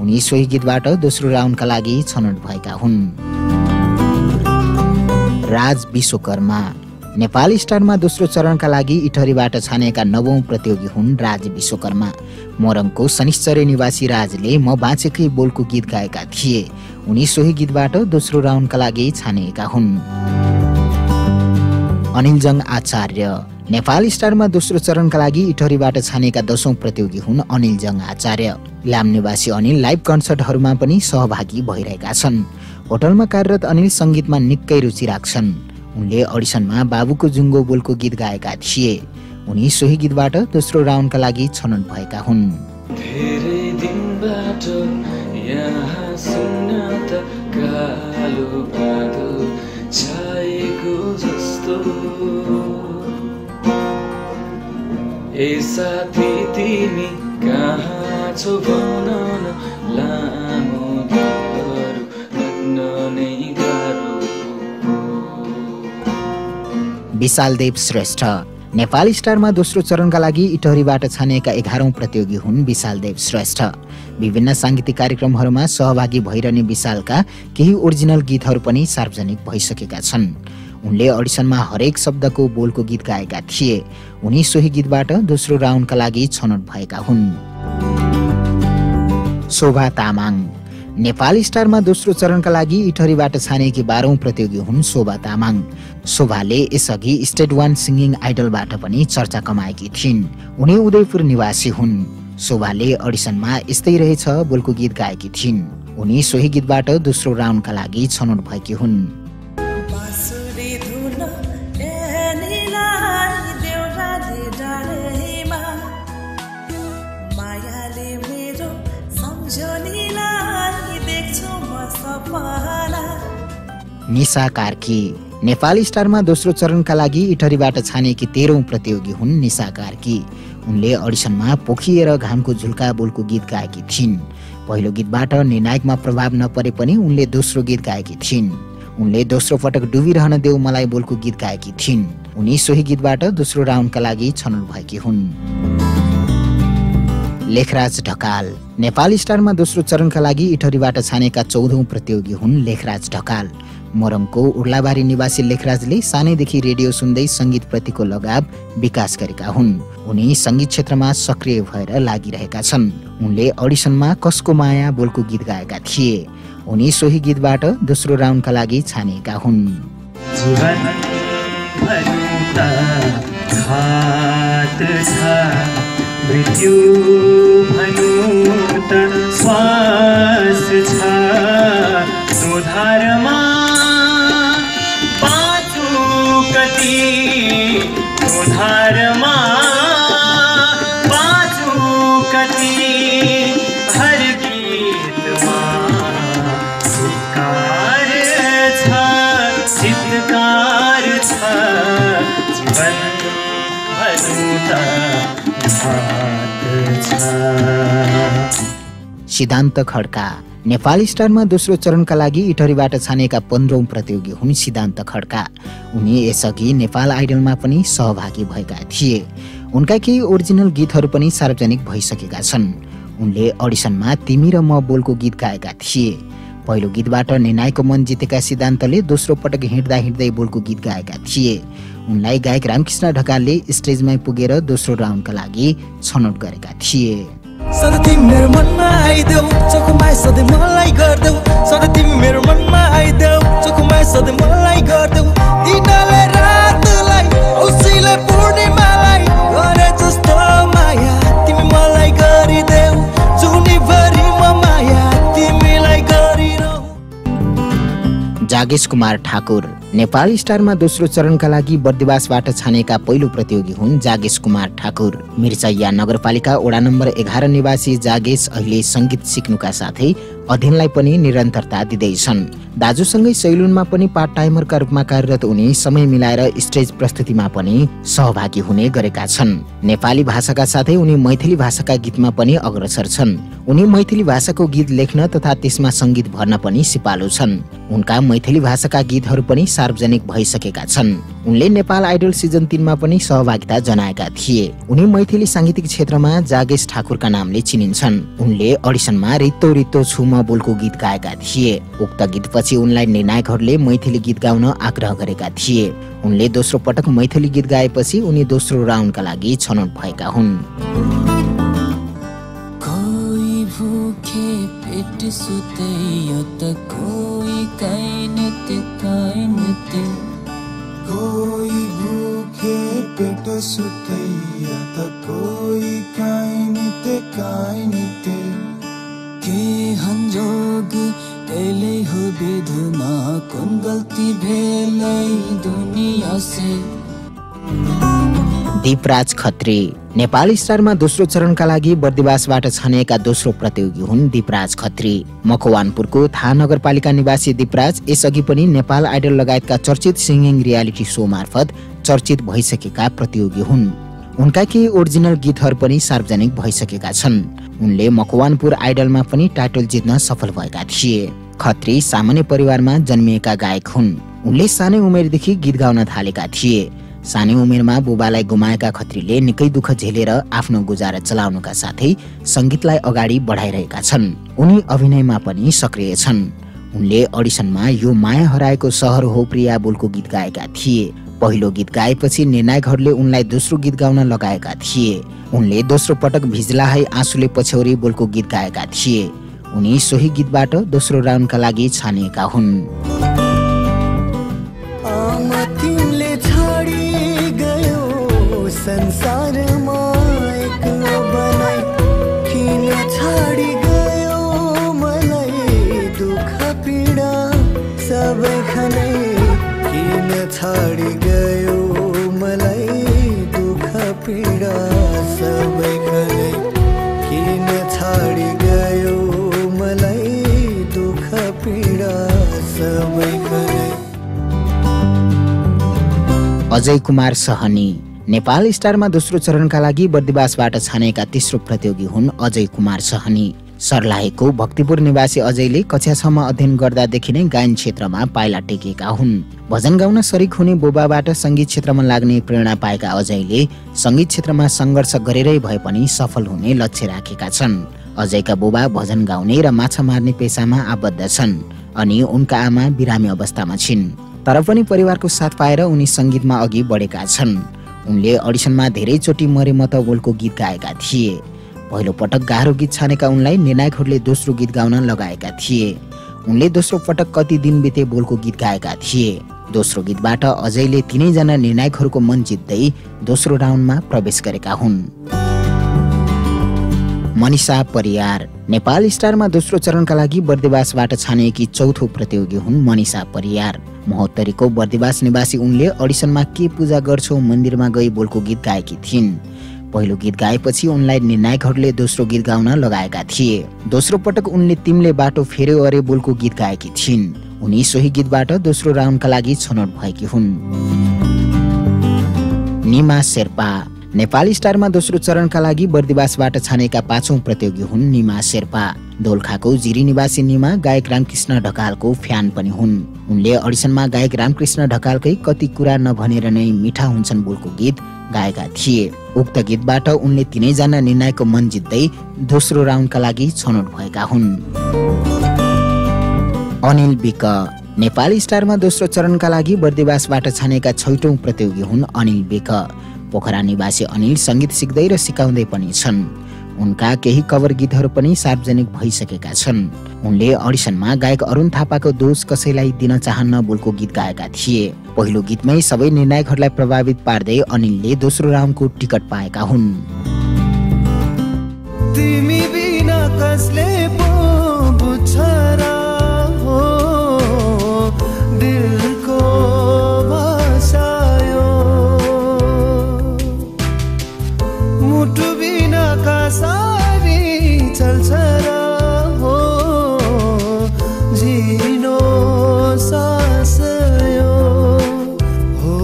उनी सोही गीतबाट दोस्रो राउन्डका लागि छनौट भएका हुन्। राज विश्वकर्मा नेपाल स्टारमा दोस्रो चरणका लागि इटहरीबाट छानिएका 9औं प्रतियोगी हुन् राज विश्वकर्मा। मोरङको शनिश्चरी निवासी राजले म बाँचेकै बोलको गीत गाएका थिए। उनी सोही गीतबाट दोस्रो राउन्डका लागि छानिएका हुन्। अनिलजङ आचार्य नेपाल स्टारमा दोस्रो चरणका लागि इटहरीबाट छानिएका 10औं प्रतियोगी हुन् अनिलजङ आचार्य। इलाम निवासी अनिल लाइभ कन्सर्टहरूमा पनि सहभागी भइरहेका छन्। होटलमा कार्यरत अनिल संगीतमा निकै रुचि राख्छन्। उनले अडिसनमा बाबुको जुङ्गो बोलको गीत गाएका थिए। उनी सोही गीतबाट दोस्रो राउन्डका लागि छनौट भएका हुन्। धेरै दिनबाट यहाँ शून्यता कालो बादल छाएको जस्तो ए साथी तिमी कहाँ छौ भन न लामो दिनहरू भन्न नै गाह्रो विशालदेव श्रेष्ठ नेपाल स्टारमा दोस्रो चरणका लागि इटहरीबाट छानिएका 11औं प्रतियोगी हुन् विशालदेव श्रेष्ठ। विभिन्न सांगीतिक कार्यक्रमहरूमा सहभागी भइरहने विशालका केही ओरिजिनल गीतहरू पनि सार्वजनिक भइसकेका छन्। उनले अडिसनमा हरेक शब्दको बोलको गीत गाएका थिए। उनी सोही गीतबाट दोस्रो राउन्डका लागि छनौट भएका हुन्। शोभा तामाङ नेपाल स्टारमा दोस्रो चरणका लागि इटहरीबाट छानिएकी 12औं प्रतियोगी हुन् शोभा तामाङ। शोभाले यसअघि स्टेट 1 सिंगिङ आइडलबाट पनि चर्चा कमाएकी थिइन्। उनी उदयपुर निवासी हुन्। शोभाले अडिसनमा यस्तै रहेछ बोलको गीत गाएकी थिइन्। उनी सोही गीतबाट दोस्रो राउन्डका लागि छनौट भएकी हुन्। निशा कार्की नेपाल स्टारमा दोस्रो चरणका लागि इटहरीबाट छानिएकी 13औं प्रतियोगी हुन् निशा कार्की। उनले अडिसनमा पोखिएर घामको झुल्का बोलको गीत गाएकी थिइन्। पहिलो गीतबाट निर्णायकमा प्रभाव नपरे पनि उनले दोस्रो गीत गाएकी थिइन्। उनले दोस्रो पटक डुबिरहन देऊ मलाई बोलको गीत गाएकी थिइन्। उनी सोही गीतबाट दोस्रो राउन्डका लागि छनौट भएकी हुन्। लेखराज ढकाल नेपाल स्टारमा दोस्रो चरणका लागि इटहरीबाट छानेका 14औं प्रतियोगी हुन् लेखराज ढकाल। मोरङको उर्लाबारी निवासी लेखराजले सानैदेखि रेडियो सुन्दै संगीतप्रतिको लगाव विकास गरेका हुन्। उनी संगीत क्षेत्रमा सक्रिय भएर लागिरहेका छन्। उनले अडिसनमा कसको माया बोलको गीत गाएका थिए। उनी सोही गीतबाट दोस्रो राउन्डका लागि छानिएका हुन्। मृत्यु भनु त श्वास छ सुधारमा बाँचु कति सुधारमा बाँचु कति हर गीतमा चित्कार छ जीवन भनु त सिद्धान्त खड्का नेपाल स्टारमा दोस्रो चरणका लागि इटहरीबाट छानिएका 15औं प्रतियोगी हुन् सिद्धान्त खड्का। उनी यसअघि नेपाल आइडलमा पनि सहभागी भएका थिए। उनका केही ओरिजिनल गीतहरू पनि सार्वजनिक भइसकेका छन्। उनले अडिसनमा तिमी र म बोलको गीत गाएका थिए। पहिलो गीतबाट निर्णायकको मन जितेका सिद्धान्तले दोस्रो पटक हिँड्दा हिँड्दै बोलको गीत गाएका थिए। उनलाई गायक रामकृष्ण ढकालले स्टेजमै पुगेर दोस्रो राउन्डका लागि छनौट गरेका थिए। सधैँ तिमी मेरो मनमा आइदेऊ चोखोमाई सधैँ मलाई गर्देऊ सधैँ तिमी मेरो मनमा आइदेऊ चोखोमाई सधैँ मलाई गर्देऊ दिनले रातलाई औँसीले पूर्णिमालाई गरे जस्तो माया तिमी मलाई गरिदेऊ जुनीभरि म माया तिमीलाई गरिरहु। जागेश कुमार ठाकुर नेपाल स्टारमा दोस्रो चरणका लागि बर्दिवासबाट छानेका पहिलो प्रतियोगी हुन् जागेश कुमार ठाकुर। मिर्चैया नगरपालिका वडा नम्बर 11 निवासी जागेश अहिले संगीत सिक्नुका साथै अध्ययनलाई पनि निरन्तरता दिँदैछन्। दाजुसँगै सैलुनमा पनि पार्ट टाइमरका रूपमा कार्यरत उनी समय मिलाएर स्टेज प्रस्तुतिमा पनि सहभागी हुने गरेका छन्। नेपाली भाषाका साथै उनी मैथिली भाषाका गीतमा पनि अग्रसर छन्। उनी मैथिली भाषाको गीत लेख्न तथा त्यसमा संगीत भर्न पनि सिपालु छन्। उनका मैथिली भाषाका गीतहरू पनि सार्वजनिक भइसकेका छन्। उनले नेपाल आइडल सिजन 3 मा पनि सहभागिता जनाएका थिए। उनी मैथिली सांगीतिक क्षेत्रमा जागेश ठाकुरका नामले चिनिन्छन्। उनले अडिसनमा रित्तो रित्तो छु म बोलको गीत गाएका थिए। उक्त गीतपछि उनलाई निर्णायकहरूले मैथिली गीत गाउन आग्रह गरेका थिए। उनले दोस्रो पटक मैथिली गीत गाएपछि उनी दोस्रो राउन्डका लागि छनौट भएका हुन्। कोही भूखे पेट सुते त कोही काइनते कोही भूखे पेट सुते त कोही काइनते के हन्जोग एले हो बेदना कौन गलती भेलै दुनिया से। दीपराज खत्री नेपाल स्टारमा दोस्रो चरणका लागि बर्दिवासबाट छानिएका दोस्रो प्रतियोगी हुन् दीपराज खत्री। मकवानपुरको थाहा नगरपालिका निवासी दीपराज यसअघि पनि नेपाल आइडल लगायतका चर्चित सिंगिङ रियालिटी सो मार्फत चर्चित भइसकेका प्रतियोगी हुन्। उनका केही ओरिजिनल गीतहरू पनि सार्वजनिक भइसकेका छन्। उनले मकवानपुर आइडलमा पनि टाइटल जित्न सफल भएका थिए। खत्री सामान्य परिवारमा जन्मिएका गायक हुन्। उनले सानै उमेरदेखि गीत गाउन थालेका थिए। सानै उमेरमा बुबालाई गुमाएका खत्रीले निकै दुःख झेलेर आफ्नो गुजारा चलाउनुका साथै संगीतलाई अगाडि बढाइरहेका छन्। उनी अभिनयमा पनि सक्रिय छन्। उनले अडिसनमा यो माया हराएको सहर हो प्रिया बोलको गीत गाएका थिए। पहिलो गीत गाएपछि निर्णायकहरूले उनलाई दोस्रो गीत गाउन लगाएका थिए। उनले दोस्रो पटक भिज्ला है आँसुले पछ्यौरी बोलको गीत गाएका थिए। उनी सोही गीतबाट दोस्रो राउन्डका लागि छानिएका हुन्। संसारमा एक्लो बनाई किन छाडी गयो मलाई दुःख पीडा सबै खनै किन छाडी गयो मलाई दुःख पीडा सबै खनै किन छाडी गयो मलाई दुःख पीडा सबै खनै। अजय कुमार सहनी नेपाल स्टारमा दोस्रो चरणका लागि बर्दिवासबाट छानिएका तेस्रो प्रतियोगी हुन् अजय कुमार सहनी। सर्लाहीको भक्तिपुर निवासी अजयले कक्षा 6 मा अध्ययन गर्दादेखि नै गायन क्षेत्रमा पाइला टेकेका हुन्। भजन गाउन सरिक हुने बुबाबाट संगीत क्षेत्रमा लाग्ने प्रेरणा पाएका अजयले संगीत क्षेत्रमा सङ्घर्ष गरेरै भए पनि सफल हुने लक्ष्य राखेका छन्। अजयका बुबा भजन गाउने र माछा मार्ने पेसामा आबद्ध छन् अनि उनका आमा बिरामी अवस्थामा छिन्। तर पनि परिवारको साथ पाएर उनी संगीतमा अघि बढेका छन्। उनले अडिसनमा धेरैचोटि मरे म त बोलको गीत गाएका थिए। पहिलो पटक गाह्रो गीत छानेका उनलाई निर्णायकहरूले दोस्रो गीत गाउन लगाएका थिए। उनले दोस्रो पटक कति दिन बिते बोलको गीत गाएका थिए। दोस्रो गीतबाट अजयले तीनैजना निर्णायकहरूको मन जित्दै दोस्रो राउन्डमा प्रवेश गरेका हुन्। मनिषा परियार नेपाल स्टारमा दोस्रो चरणका लागि बर्दिवासबाट छानिएकी चौथो प्रतियोगी हुन् मनिषा परियार। महोत्तरीको बर्दिवास निवासी उनले अडिसनमा के पूजा गर्छौ मन्दिरमा गई बोलको गीत गाएकी थिइन्। पहिलो गीत गाएपछि उनलाई निर्णायकहरूले दोस्रो गीत गाउन लगाएका थिए। दोस्रो पटक उनले तिमीले बाटो फेर्यो अरे बोलको गीत गाएकी थिइन्। उनी सोही गीतबाट दोस्रो राउन्डका लागि छनौट भएकी हुन्। निमा शेर्पा नेपाल स्टारमा दोस्रो चरणका लागि बर्दिवासबाट छानेका पाँचौं प्रतियोगी हुन् निमा शेर्पा। दोलखाको जिरी निवासी निमा गायक रामकृष्ण ढकालको फ्यान पनि हुन्। उनले अडिसनमा गायक रामकृष्ण ढकालकै कति कुरा नभनेर नै मिठा हुन्छन् बोलको गीत गाएका थिए। उक्त गीतबाट उनले तीनैजना निर्णायकको मन जित्दै दोस्रो राउन्डका लागि छनौट भएका हुन्। अनिल विक नेपाल स्टारमा दोस्रो चरणका लागि बर्दिवासबाट छानेका छैटौं प्रतियोगी हुन् अनिल विक। पोखरा निवासी अनिल संगीत सिक्दै र सिकाउँदै पनि छन्। उनका केही कभर गीतहरू पनि सार्वजनिक भइसकेका छन्। उनले अडिसनमा गायक अरुण थापाको दोष कसैलाई दिन चाहन्न बोलको गीत गाएका थिए। पहिलो गीतमै सबै निर्णायकहरूलाई प्रभावित पार्दै अनिलले दोस्रो राउन्डको टिकट पाएका हुन्। तिमी बिना कसले पो बुझ्छ र हो दिलको भाषा यो मुटु बिना कसरी चल्छ र हो जिनो सास यो हो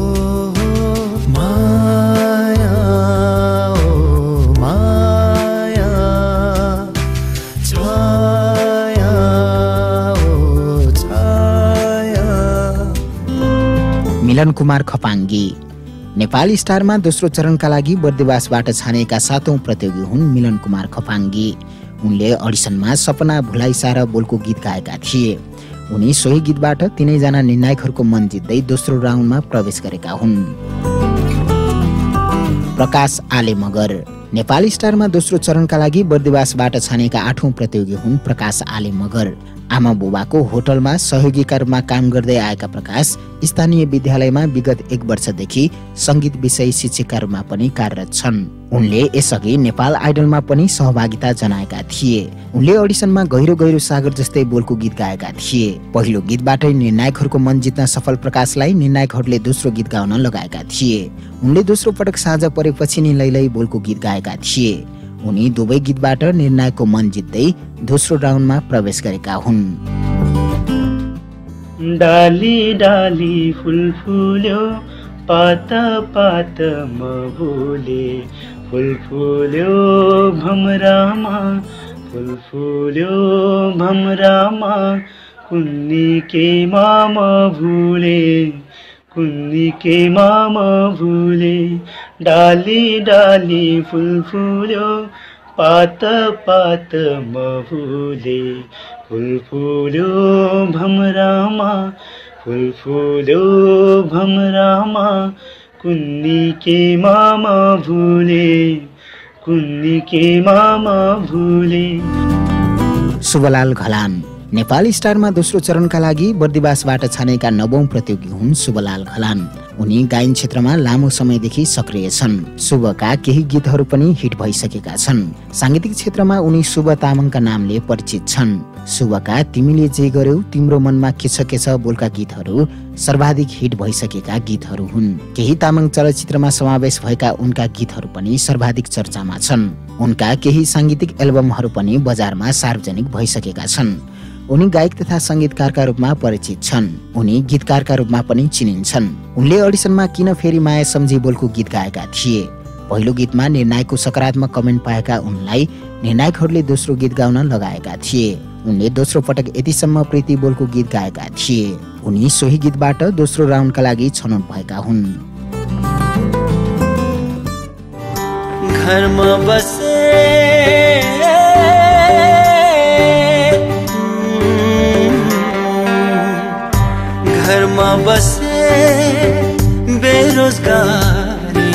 माया ओ माया छाया ओ छाया। मिलन कुमार खपाङ्गी नेपाल स्टारमा दोस्रो चरणका लागि बर्दिवासबाट छानेका सातौं प्रतियोगी हुन् मिलन कुमार खपाङ्गी। उनले अडिसनमा सपना भुलाइसार बोलको गीत गाएका थिए। उनी सोही गीतबाट तीनैजना निर्णायकहरूको मन जित्दै दोस्रो राउन्डमा प्रवेश गरेका हुन्। प्रकाश आले मगर नेपाल स्टारमा दोस्रो चरणका लागि बर्दिवासबाट छानेका आठौं प्रतियोगी हुन् प्रकाश आले मगर। आमा बुबाको होटलमा सहयोगीका रूपमा काम गर्दै आएका प्रकाश स्थानीय विद्यालयमा विगत 1 वर्षदेखि संगीत विषय शिक्षकका रूपमा पनि कार्यरत छन्। उनले यसअघि नेपाल आइडलमा पनि सहभागिता जनाएका थिए। उनले अडिसनमा गहिरो गहिरो सागर जस्तै बोलको गीत गाएका थिए। पहिलो गीतबाटै निर्णायकहरूको मन जित्न सफल प्रकाशलाई निर्णायकहरूले दोस्रो गीत गाउन लगाएका थिए। उनले दोस्रो पटक साँझ परेपछि नि लैलै बोलको गीत गाएका थिए। उनी दुवै गीतबाट निर्णायकको मन जित्दै दोस्रो राउन्डमा प्रवेश गरेका हुन्। डाली डाली फुल फुल्यो पात पातमा भुले फुल फुल्यो भमरामा फुल फुल्यो भमरामा कुन्नी के मामा भुले कुन्नी के मामा भुले डाली डाली फुल फुल्यो पात पातमा भुले फुल फुल्यो भमरामा फुल फुल्यो भमरामा कुन्नी के मामा भुले कुन्नी के मामा भुले। शुभलाल घलान नेपाल स्टारमा दोस्रो चरणका लागि बर्दिवासबाट छानेका 9औं प्रतियोगी हुन् शुभलाल घलान। उनी गायन क्षेत्रमा लामो समयदेखि सक्रिय छन्। शुभका केही गीतहरू पनि हिट भइसकेका छन्। सांगीतिक क्षेत्रमा उनी शुभ तामाङका नामले परिचित छन्। शुभका तिमीले जे गर्यौ तिम्रो मनमा के छ बोलका गीतहरू सर्वाधिक हिट भइसकेका गीतहरू हुन्। केही तामाङ चलचित्रमा समावेश भएका उनका गीतहरू पनि सर्वाधिक चर्चामा छन्। उनका केही सांगीतिक एल्बमहरू पनि बजारमा सार्वजनिक भइसकेका छन्। उनी गायक तथा संगीतकारका रूपमा परिचित छन्। उनी गीतकारका रूपमा पनि चिनिन्छन्। उनले अडिसनमा किन फेरि माया सम्झी बोलको गीत गाएका थिए। पहिलो गीतमा निर्णायकको सकारात्मक कमेन्ट पाएका उनलाई निर्णायकहरूले दोस्रो गीत गाउन लगाएका थिए। उनले दोस्रो पटक यतिसम्म प्रीति बोलको गीत गाएका थिए। उनी सोही गीतबाट दोस्रो राउन्डका लागि छनौट भएका हुन्। घरमा बसे घरमा बसे बेरोजगारी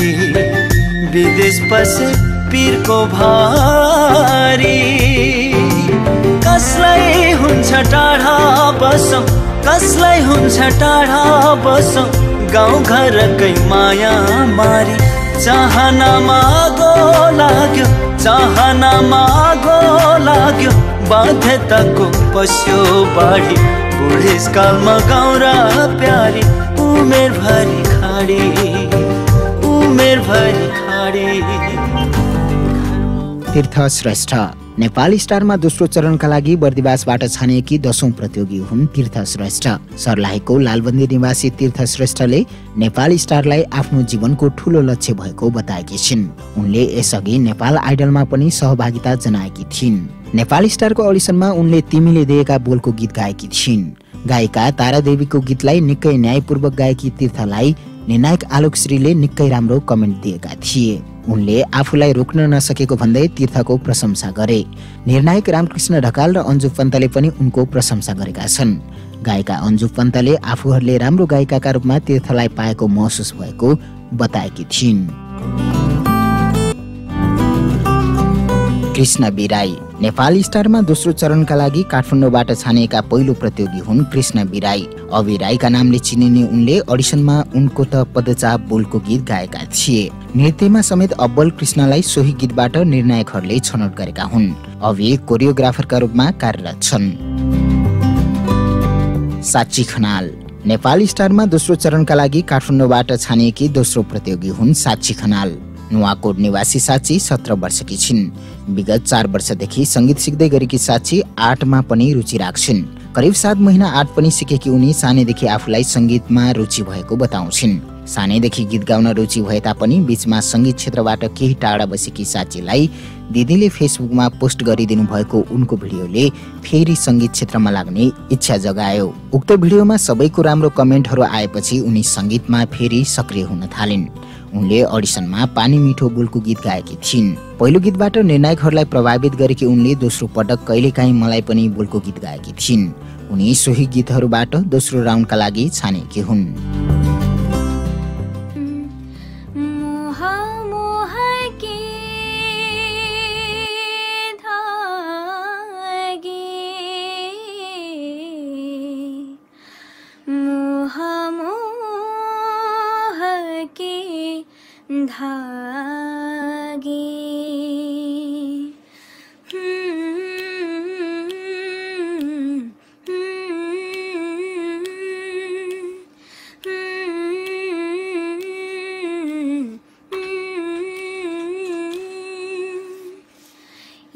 विदेश बसे पीरको भारी कसलाई हुन्छ टाढा बसौँ कसलाई हुन्छ टाढा बसौँ गाउँ घरकै माया मारी चाहनामा आगो लाग्यो चाहनामा आगो लाग्यो बाध्यताको पस्यो बाढी बुढेसकालमा गाउँ र प्यारी उमेर भरि खाडी उमेर भरि खाडी। तीर्थ श्रेष्ठ नेपाल स्टारमा दोस्रो चरणका लागि बर्दिवासबाट छानिएकी 10औं प्रतियोगी हुन् तीर्थ श्रेष्ठ। सर्लाहीको लालबन्दी निवासी तीर्थ श्रेष्ठले नेपाल स्टारलाई आफ्नो जीवनको ठूलो लक्ष्य भएको बताएकी छिन्। उनले यसअघि नेपाल आइडलमा पनि सहभागिता जनाएकी थिइन्। नेपाल स्टारको अडिसनमा उनले तिमीले दिएका बोलको गीत गाएकी थिइन्। गायिका तारादेवीको गीतलाई निकै न्यायपूर्वक गाएकी तीर्थलाई निर्णायक आलोक श्रीले निकै राम्रो कमेन्ट दिएका थिए। उनले आफूलाई रोक्न नसकेको भन्दै तीर्थको प्रशंसा गरे। निर्णायक रामकृष्ण ढकाल र अन्जु पन्तले पनि उनको प्रशंसा गरेका छन्। गायिका अन्जु पन्तले आफूहरूले राम्रो गायिकाका रूपमा तीर्थलाई पाएको महसुस भएको बताएकी थिइन्। कृष्ण बिराई नेपाल स्टारमा दोस्रो चरणका लागि काठमाडौँबाट छानिएका पहिलो प्रतियोगी हुन् कृष्ण बिराई। अभि राईका नामले चिनिने उनले अडिसनमा उनको त पदचाप बोलको गीत गाएका थिए। नृत्यमा समेत अब्बल कृष्णलाई सोही गीतबाट निर्णायकहरूले छनौट गरेका हुन्। अभि कोरियोग्राफरका रूपमा कार्यरत छन्। साक्षी खनाल नेपाल स्टारमा दोस्रो चरणका लागि काठमाडौँबाट छानिएकी दोस्रो प्रतियोगी हुन् साक्षी खनाल। नुवाकोट निवासी साक्षी 17 वर्षकी छिन्। विगत 4 वर्षदेखि संगीत सिक्दै गरेकी साक्षी आर्टमा पनि रुचि राख्छिन्। करिब 7 महिना आर्ट पनि सिकेकी उनी सानैदेखि आफूलाई संगीतमा रुचि भएको बताउँछिन्। सानैदेखि गीत गाउन रुचि भए तापनि बीचमा संगीत क्षेत्रबाट केही टाढा बसेकी साक्षीलाई दिदीले फेसबुकमा पोस्ट गरिदिनु भएको उनको भिडियोले फेरि संगीत क्षेत्रमा लाग्ने इच्छा जगायो। उक्त भिडियोमा सबैको राम्रो कमेन्टहरू आएपछि उनी संगीतमा फेरि सक्रिय हुन थालिन्। उनले अडिसनमा पानी मिठो बोलको गीत गाएकी थिइन्। पहिलो गीतबाट निर्णायकहरूलाई प्रभावित गरेकी उनले दोस्रो पटक कहिलेकाहीँ मलाई पनि बोलको गीत गाएकी थिइन्। उनी सोही गीतहरूबाट दोस्रो राउन्डका लागि छानिएकी हुन्।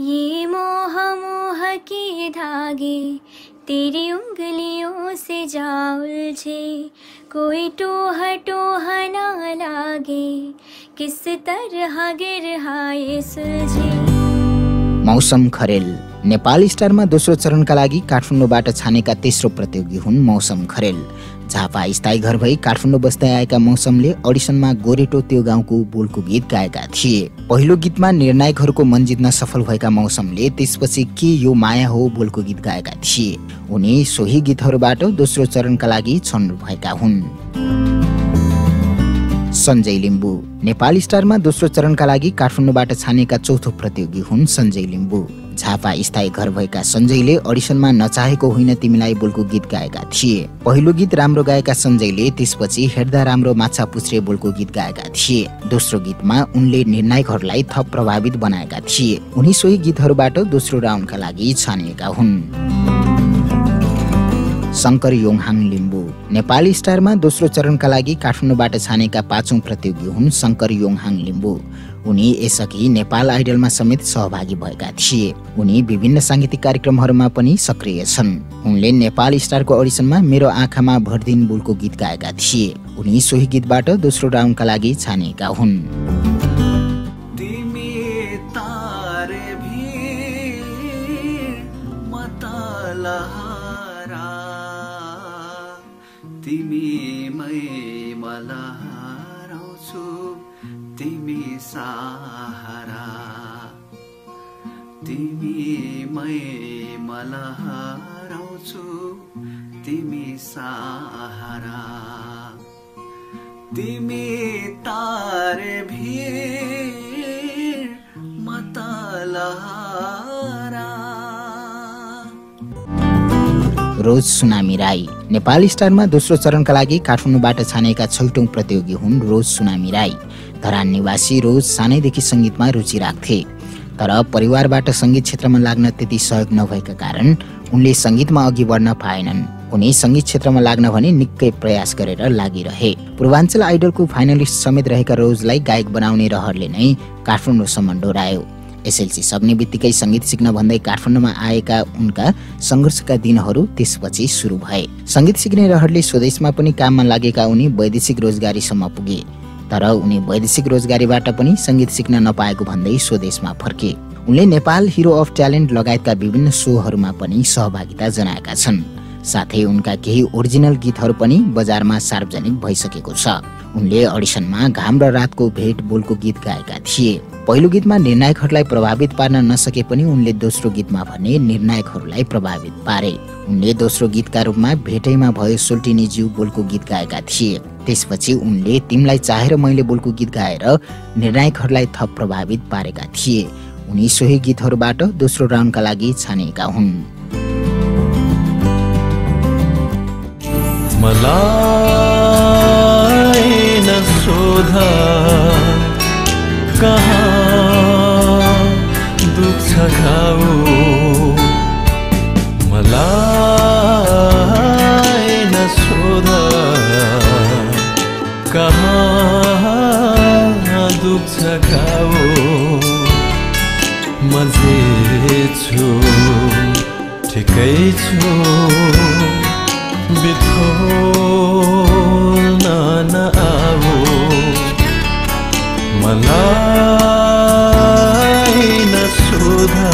ये मोह मोह के धागे तेरी उंगलियों से जा उलझे, कोई टोह टोह ना लागे, किस तरह गिरहाए सुलझे। मौसम खरेल नेपाल स्टारमा दोस्रो चरणका लागि काठमाडौँबाट छानेका तेस्रो प्रतियोगी हुन् मौसम खरेल। झापा स्थायी घर भई काठमाडौँ बस्दै आएका मौसमले अडिसनमा गोरेटो त्यो गाउँको बोलको गीत गाएका थिए। पहिलो गीतमा निर्णायकहरूको मन जित्न सफल भएका मौसमले त्यसपछि के यो माया हो बोलको गीत गाएका थिए। उनी सोही गीतहरूबाट दोस्रो चरणका लागि छनौट भएका हुन्। सञ्जय लिम्बू नेपाल स्टारमा दोस्रो चरणका लागि काठमाडौँबाट छानेका चौथो प्रतियोगी हुन् सञ्जय लिम्बू। झापा स्थायी घर भएका सञ्जयले अडिसनमा नचाहेको होइन तिमीलाई बोलको गीत गाएका थिए। पहिलो गीत राम्रो गाएका सञ्जयले त्यसपछि हेर्दा राम्रो माछा पुछ्रे बोलको गीत गाएका थिए। दोस्रो गीतमा उनले निर्णायकहरूलाई थप प्रभावित बनाएका थिए। उनी सोही गीतहरूबाट दोस्रो राउन्डका लागि छानिएका हुन्। शङ्कर योङहाङ लिम्बू नेपाल स्टारमा दोस्रो चरणका लागि काठमाडौँबाट छानेका पाँचौं प्रतियोगी हुन् शङ्कर योङहाङ लिम्बू। उनी यसअघि नेपाल आइडलमा समेत सहभागी भएका थिए। उनी विभिन्न सांगीतिक कार्यक्रमहरूमा पनि सक्रिय छन्। उनले नेपाल स्टारको अडिसनमा मेरो आँखामा भरदिन बोलको गीत गाएका थिए। उनी सोही गीतबाट दोस्रो राउन्डका लागि छानिएका हुन्। तिमीमै मलाई हराउँछु, तिमी सहारा, तिमीमै मलाई हराउँछु, तिमी सहारा, तिमी तारे भिड म तलहारा। रोज सुनामी राई नेपाल स्टारमा दोस्रो चरणका लागि काठमाडौँबाट छानेका छैटौं प्रतियोगी हुन् रोज सुनामी राई। धरान निवासी रोज सानैदेखि संगीतमा रुचि राख्थे, तर परिवारबाट संगीत क्षेत्रमा लाग्न त्यति सहयोग नभएका कारण उनले संगीतमा अघि बढ्न पाएनन्। उनी संगीत क्षेत्रमा लाग्न भने निकै प्रयास गरेर लागिरहे। पूर्वाञ्चल आइडलको फाइनलिस्ट समेत रहेका रोजलाई गायक बनाउने रहरले नै काठमाडौँसम्म डोरायो। एसएलसी सक्ने बित्तिकै संगीत सिक्न भन्दै काठमाडौँमा आएका उनका संघर्षका दिनहरू त्यसपछि सुरु भए। संगीत सिक्ने रहरले स्वदेशमा पनि काममा लागेका उनी वैदेशिक रोजगारीसम्म पुगे, तर उनी वैदेशिक रोजगारीबाट पनि संगीत सिक्न नपाएको भन्दै स्वदेशमा फर्के। उनले नेपाल हिरो अफ ट्यालेन्ट लगायतका विभिन्न शोहरूमा पनि सहभागिता जनाएका छन्। साथै उनका केही ओरिजिनल गीतहरू पनि बजारमा सार्वजनिक भइसकेको छ। उनले अडिसनमा घाम र रातको भेट बोलको गीत गाएका थिए। पहिलो गीतमा निर्णायकहरूलाई प्रभावित पार्न नसके पनि उनले दोस्रो गीतमा भने निर्णायकहरूलाई प्रभावित पारे। उनले दोस्रो गीतका रूपमा भेटैमा भयो सोल्टिनी ज्यू बोलको गीत गाएका थिए। त्यसपछि उनले तिमीलाई चाहेर मैले बोलको गीत गाएर निर्णायकहरूलाई थप प्रभावित पारेका थिए। उनी सोही गीतहरूबाट दोस्रो राउन्डका लागि छानिएका हुन्। मलाई न सोधा कहाँ दुख्छ घाउ, मलाई न सोधा कहाँ दुख्छ घाउ, म जे छु ठिकै छु, बिथोल्न नआऊ, मलाई न सोधा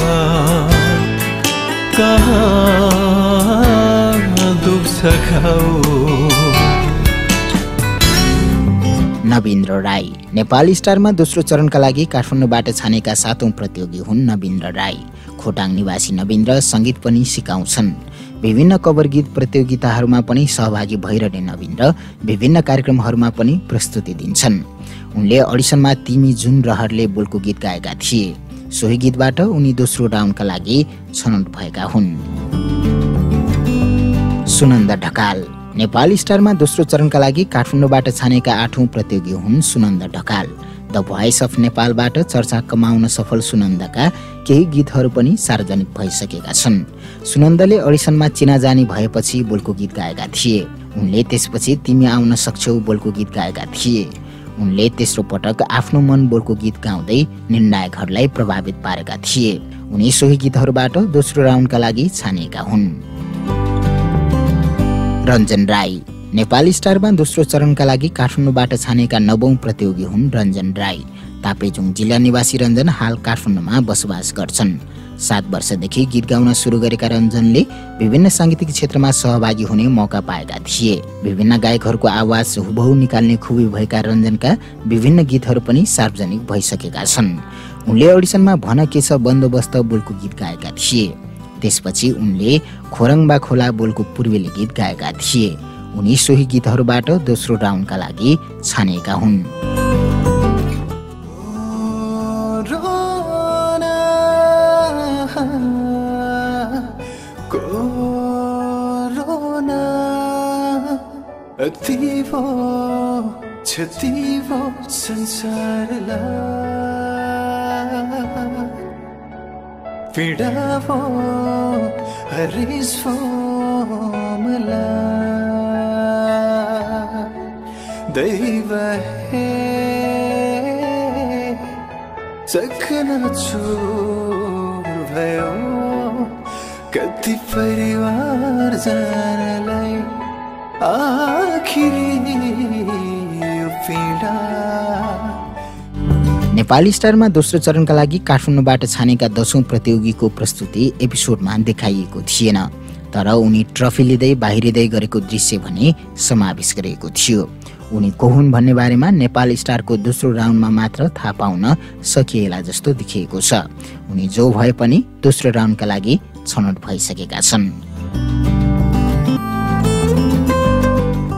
कहाँ दुख्छ घाउ। नवीन्द्र राई नेपाल स्टारमा दोस्रो चरणका लागि काठमाडौँबाट छानेका सातौं प्रतियोगी हुन् नवीन्द्र राई। खोटाङ निवासी नवीन्द्र संगीत पनि सिकाउँछन्। विभिन्न कभर गीत प्रतियोगिताहरूमा पनि सहभागी भइरहने नवीन्द्र विभिन्न कार्यक्रमहरूमा पनि प्रस्तुति दिन्छन्। उनले अडिसनमा तिमी जुन रहरले बोलको गीत गाएका थिए। सोही गीतबाट उनी दोस्रो राउन्डका लागि छनौट भएका हुन्। सुनन्द ढकाल नेपाल स्टारमा दोस्रो चरणका लागि काठमाडौँबाट छानेका आठौं प्रतियोगी हुन् Sunand Dhakal. The voice of नेपालबाट चर्चा कमाउन सफल सुनन्दका केही गीतहरू पनि सार्वजनिक भइसकेका छन्। सुनन्दले अडिसनमा चिनाजानी भएपछि बोलको गीत गाएका थिए। उनले त्यसपछि तिमी आउन सक्छौ बोलको गीत गाएका थिए। उनले तेस्रो पटक आफ्नो मन बोलको गीत गाउँदै निर्णायकहरूलाई प्रभावित पारेका थिए। उनी सोही गीतहरूबाट दोस्रो राउन्डका लागि छानिएका हुन्। रञ्जन राई नेपाली स्टारमा दोस्रो चरणका लागि काठमाडौँबाट छानेका 9औं प्रतियोगी हुन् रञ्जन राई। ताप्लेजुङ जिल्ला निवासी रञ्जन हाल काठमाडौँमा बसोबास गर्छन्। 7 वर्षदेखि गीत गाउन सुरु गरेका रञ्जनले विभिन्न साङ्गीतिक क्षेत्रमा सहभागी हुने मौका पाएका थिए। विभिन्न गायकहरूको आवाज हुबहु निकाल्ने खुबी भएका रञ्जनका विभिन्न गीतहरू पनि सार्वजनिक भइसकेका छन्। उनले अडिसनमा भन के छ बन्दोबस्त बोलको गीत गाएका थिए। त्यसपछि उनले खोरङबा खोला बोलको पूर्वेली गीत गाएका थिए। उनी सोही गीतहरूबाट दोस्रो राउन्डका लागि छानिएका हुन्। दैव हे सखना छोड भयो कति परिवार जानलाई आखिरी यो पीडा। नेपाली स्टारमा दोस्रो चरणका लागि काठमाडौँबाट छानेका 10औं प्रतियोगीको प्रस्तुति एपिसोडमा देखाइएको थिएन, तर उनी ट्रफी लिँदै बाहिरिँदै गरेको दृश्य भने समावेश गरिएको थियो। उनी को हुन् भन्ने बारेमा नेपाल स्टारको दोस्रो राउन्डमा मात्र थाहा पाउन सकिएला जस्तो देखिएको छ। उनी जो भए पनि दोस्रो राउन्डका लागि छनौट भइसकेका छन्।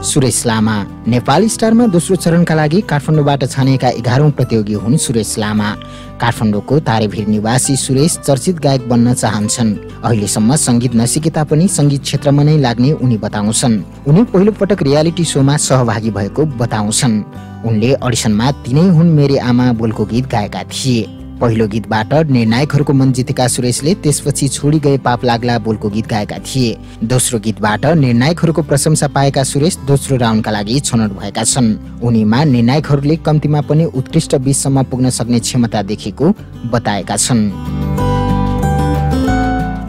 सुरेश लामा नेपाली स्टारमा दोस्रो चरणका लागि काठमाडौँबाट छानेका 11औं प्रतियोगी हुन् सुरेश लामा। काठमाडौँको तारेभिर निवासी सुरेश चर्चित गायक बन्न चाहन्छन्। अहिलेसम्म संगीत नसिके तापनि संगीत क्षेत्रमा नै लाग्ने उनी बताउँछन्। उनी पहिलो पटक रियालिटी शोमा सहभागी भएको बताउँछन्। उनले अडिसनमा तिनै हुन् मेरी आमा बोलको गीत गाएका थिए। पहिलो गीतबाट निर्णायकहरूको मन जितेका सुरेशले त्यसपछि छोडी गए पाप लाग्ला बोलको गीत गाएका थिए। दोस्रो गीतबाट निर्णायकहरूको प्रशंसा पाएका सुरेश दोस्रो राउन्डका लागि छनौट भएका छन्। उनीमा निर्णायकहरूले कम्तीमा पनि उत्कृष्ट 20 सम्म पुग्न सक्ने क्षमता देखेको बताएका छन्।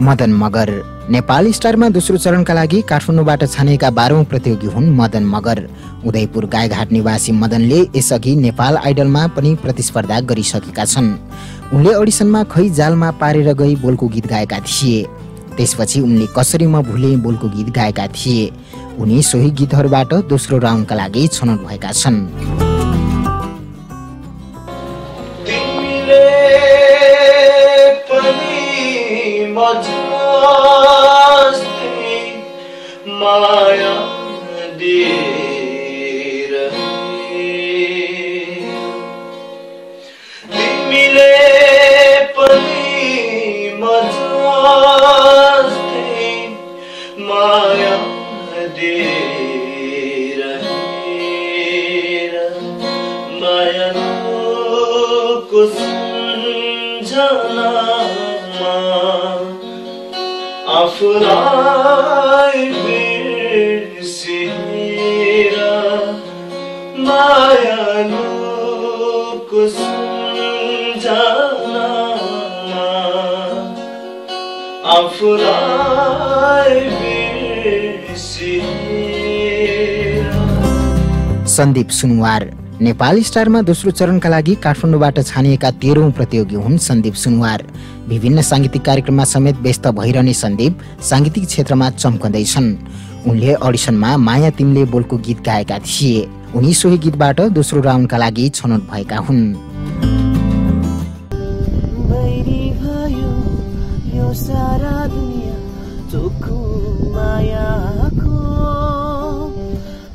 मदन मगर नेपाली स्टारमा दोस्रो चरणका लागि काठमाडौँबाट छानेका 12औं प्रतियोगी हुन् मदन मगर। उदयपुर गाईघाट निवासी मदनले यसअघि नेपाल आइडलमा पनि प्रतिस्पर्धा गरिसकेका छन्। उनले अडिसनमा खै जालमा पारेर गई बोलको गीत गाएका थिए। त्यसपछि उनले कसरी म भुले बोलको गीत गाएका थिए। उनी सोही गीतहरूबाट दोस्रो राउन्डका लागि छनौट भएका छन्। माया तिमीले पनि मजास्ते माया मायाको सम्झनामा आफूलाई बिर्सेर मायाको सम्झनामा आफूलाई बिर्सेर। सन्दीप सुनवार नेपाली स्टारमा दोस्रो चरणका लागि काठमाडौँबाट छानिएका 13औं प्रतियोगी हुन् सन्दीप सुनवार। विभिन्न सांगीतिक कार्यक्रममा समेत व्यस्त भइरहने सन्दीप सांगीतिक क्षेत्रमा चम्कँदैछन्। उनले अडिसनमा माया तिमीले बोलको गीत गाएका थिए। उनी सोही गीतबाट दोस्रो राउन्डका लागि छनौट भएका हुन्।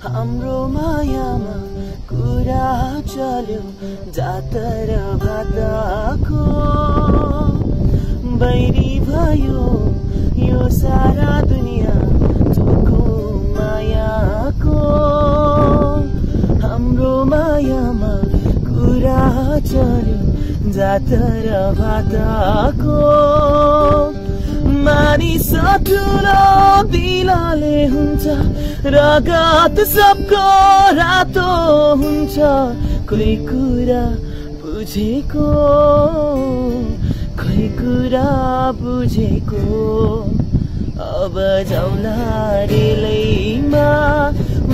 हाम्रो मायामा कुरा चल्यो जातर भाताको बैरी भयो यो सारा दुनिया चोखो मायाको हाम्रो मायामा कुरा चल्यो जातर भाताको मानिस ठुलो दिलले हुन्छ रगत सबको रातो हुन्छ कोही कुरा बुझेको खोइ कुरा बुझेको अब जाउला रेलैमा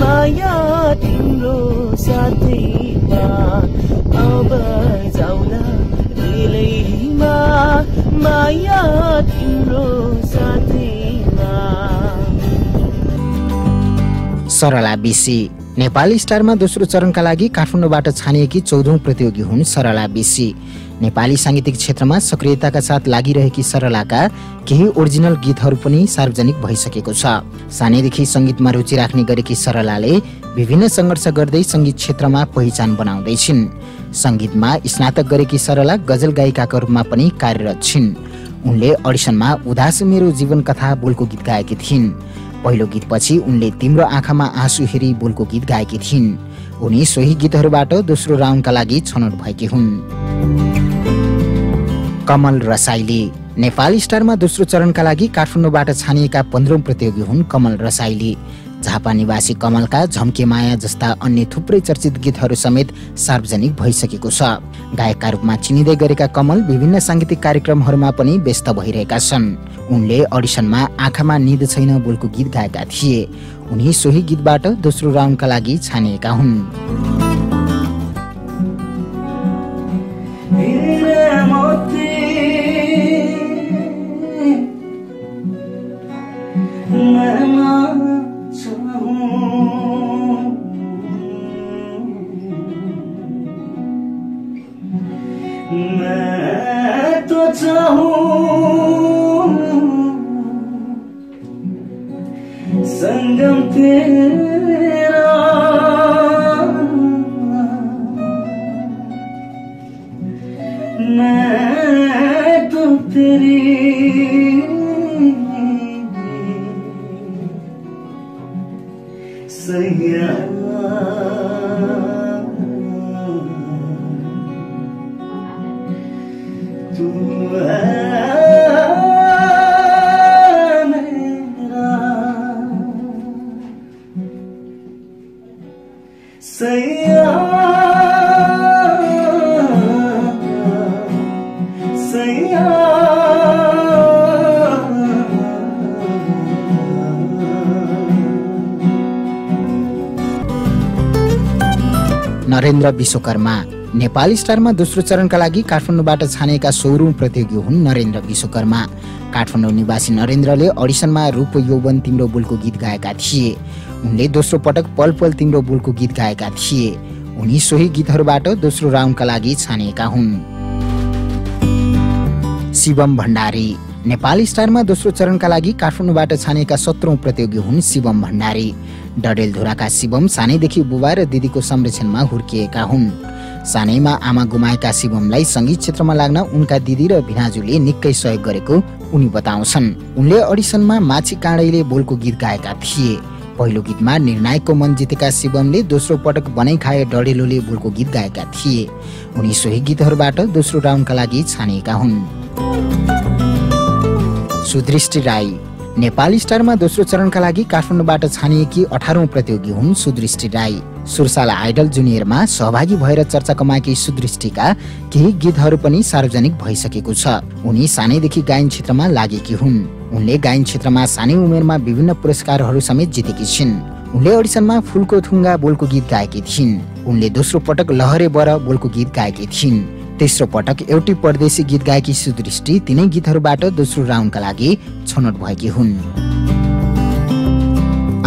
माया तिम्रो साथैमा अब जाउला रेलैमा माया तिम्रो साथैमा। सरला बिसी नेपाली स्टारमा दोस्रो चरणका लागि काठमाडौँबाट छानिएकी 14औं प्रतियोगी हुन् सरला बिसी। नेपाली सांगीतिक क्षेत्रमा सक्रियताका साथ लागिरहेकी सरलाका केही ओरिजिनल गीतहरू पनि सार्वजनिक भइसकेको छ। सानैदेखि संगीतमा रुचि राख्ने गरेकी सरलाले विभिन्न सङ्घर्ष गर्दै संगीत क्षेत्रमा पहिचान बनाउँदै छिन्। संगीतमा स्नातक गरेकी सरला गजल गायिकाका रूपमा पनि कार्यरत छिन्। उनले अडिसनमा उदास मेरो जीवन कथा बोलको गीत गाएकी थिइन्। पहिलो गीतपछि उनले तिम्रो आँखामा आँसु हेरी बोलको गीत गाएकी थिइन्। उनी सोही गीतहरूबाट दोस्रो राउन्डका लागि छनौट भएकी हुन्। कमल रसाइली नेपाली स्टारमा दोस्रो चरणका लागि काठमाडौँबाट छानिएका 15औं प्रतियोगी हुन् कमल रसाइली। झापा निवासी कमलका झम्के माया जस्ता अन्य थुप्रै चर्चित गीतहरू समेत सार्वजनिक भइसकेको छ। गायकका रूपमा चिनिँदै गरेका कमल विभिन्न सांगीतिक कार्यक्रमहरूमा पनि व्यस्त भइरहेका छन्। उनले अडिसनमा आँखामा निद छैन बोलको गीत गाएका थिए। उनी सोही गीतबाट दोस्रो राउन्डका लागि छानिएका हुन्। मैं तो चाहूं संगम तेरा मैं तो तेरी सैया नरेन्द्र विश्वकर्मा नेपाली स्टारमा दोस्रो चरणका लागि काठमाडौँबाट छानिएका 16औं प्रतियोगी हुन् नरेन्द्र विश्वकर्मा। काठमाडौँ निवासी नरेन्द्रले अडिसनमा रूप यौवन तिम्रो बोलको गीत गाएका थिए। उनले दोस्रो पटक पल पल तिम्रो बोलको गीत गाएका थिए। उनी सोही गीतहरूबाट दोस्रो राउन्डका लागि छानिएका हुन्। शिवम भण्डारी नेपाली स्टारमा दोस्रो चरणका लागि काठमाडौँबाट छानिएका 17औं प्रतियोगी हुन् शिवम भण्डारी। डडेलधुराका शिवम सानैदेखि बुबा र दिदीको संरक्षणमा हुर्किएका हुन्। सानैमा आमा गुमाएका शिवमलाई संगीत क्षेत्रमा लाग्न उनका दिदी र भिनाजुले निकै सहयोग गरेको उनी बताउँछन्। उनले अडिसनमा माछी काँडैले बोलको गीत गाएका थिए। पहिलो गीतमा निर्णायकको मन जितेका शिवमले दोस्रो पटक बनाइ खाए डडेलोले बोलको गीत गाएका थिए। उनी सोही गीतहरूबाट दोस्रो राउन्डका लागि छानिएका हुन्। सुदृष्टि राई नेपाली स्टारमा दोस्रो चरणका लागि काठमाडौँबाट छानिएकी 18औं प्रतियोगी हुन् सुदृष्टि राई। सुरसाला आइडल जुनियरमा सहभागी भएर चर्चा कमाएकी सुदृष्टिका केही गीतहरू पनि सार्वजनिक भइसकेको छ। उनी सानैदेखि गायन क्षेत्रमा लागेकी हुन्। उनले गायन क्षेत्रमा सानै उमेरमा विभिन्न पुरस्कारहरू समेत जितेकी छिन्। उनले अडिसनमा फुलको थुङ्गा बोलको गीत गाएकी थिइन्। उनले दोस्रो पटक लहरे बर बोलको गीत गाएकी थिइन्। तेस्रो पटक एउटी परदेशी गीत गाएकी सुदृष्टि तिनै गीतहरूबाट दोस्रो राउन्डका लागि छनौट भएकी हुन्।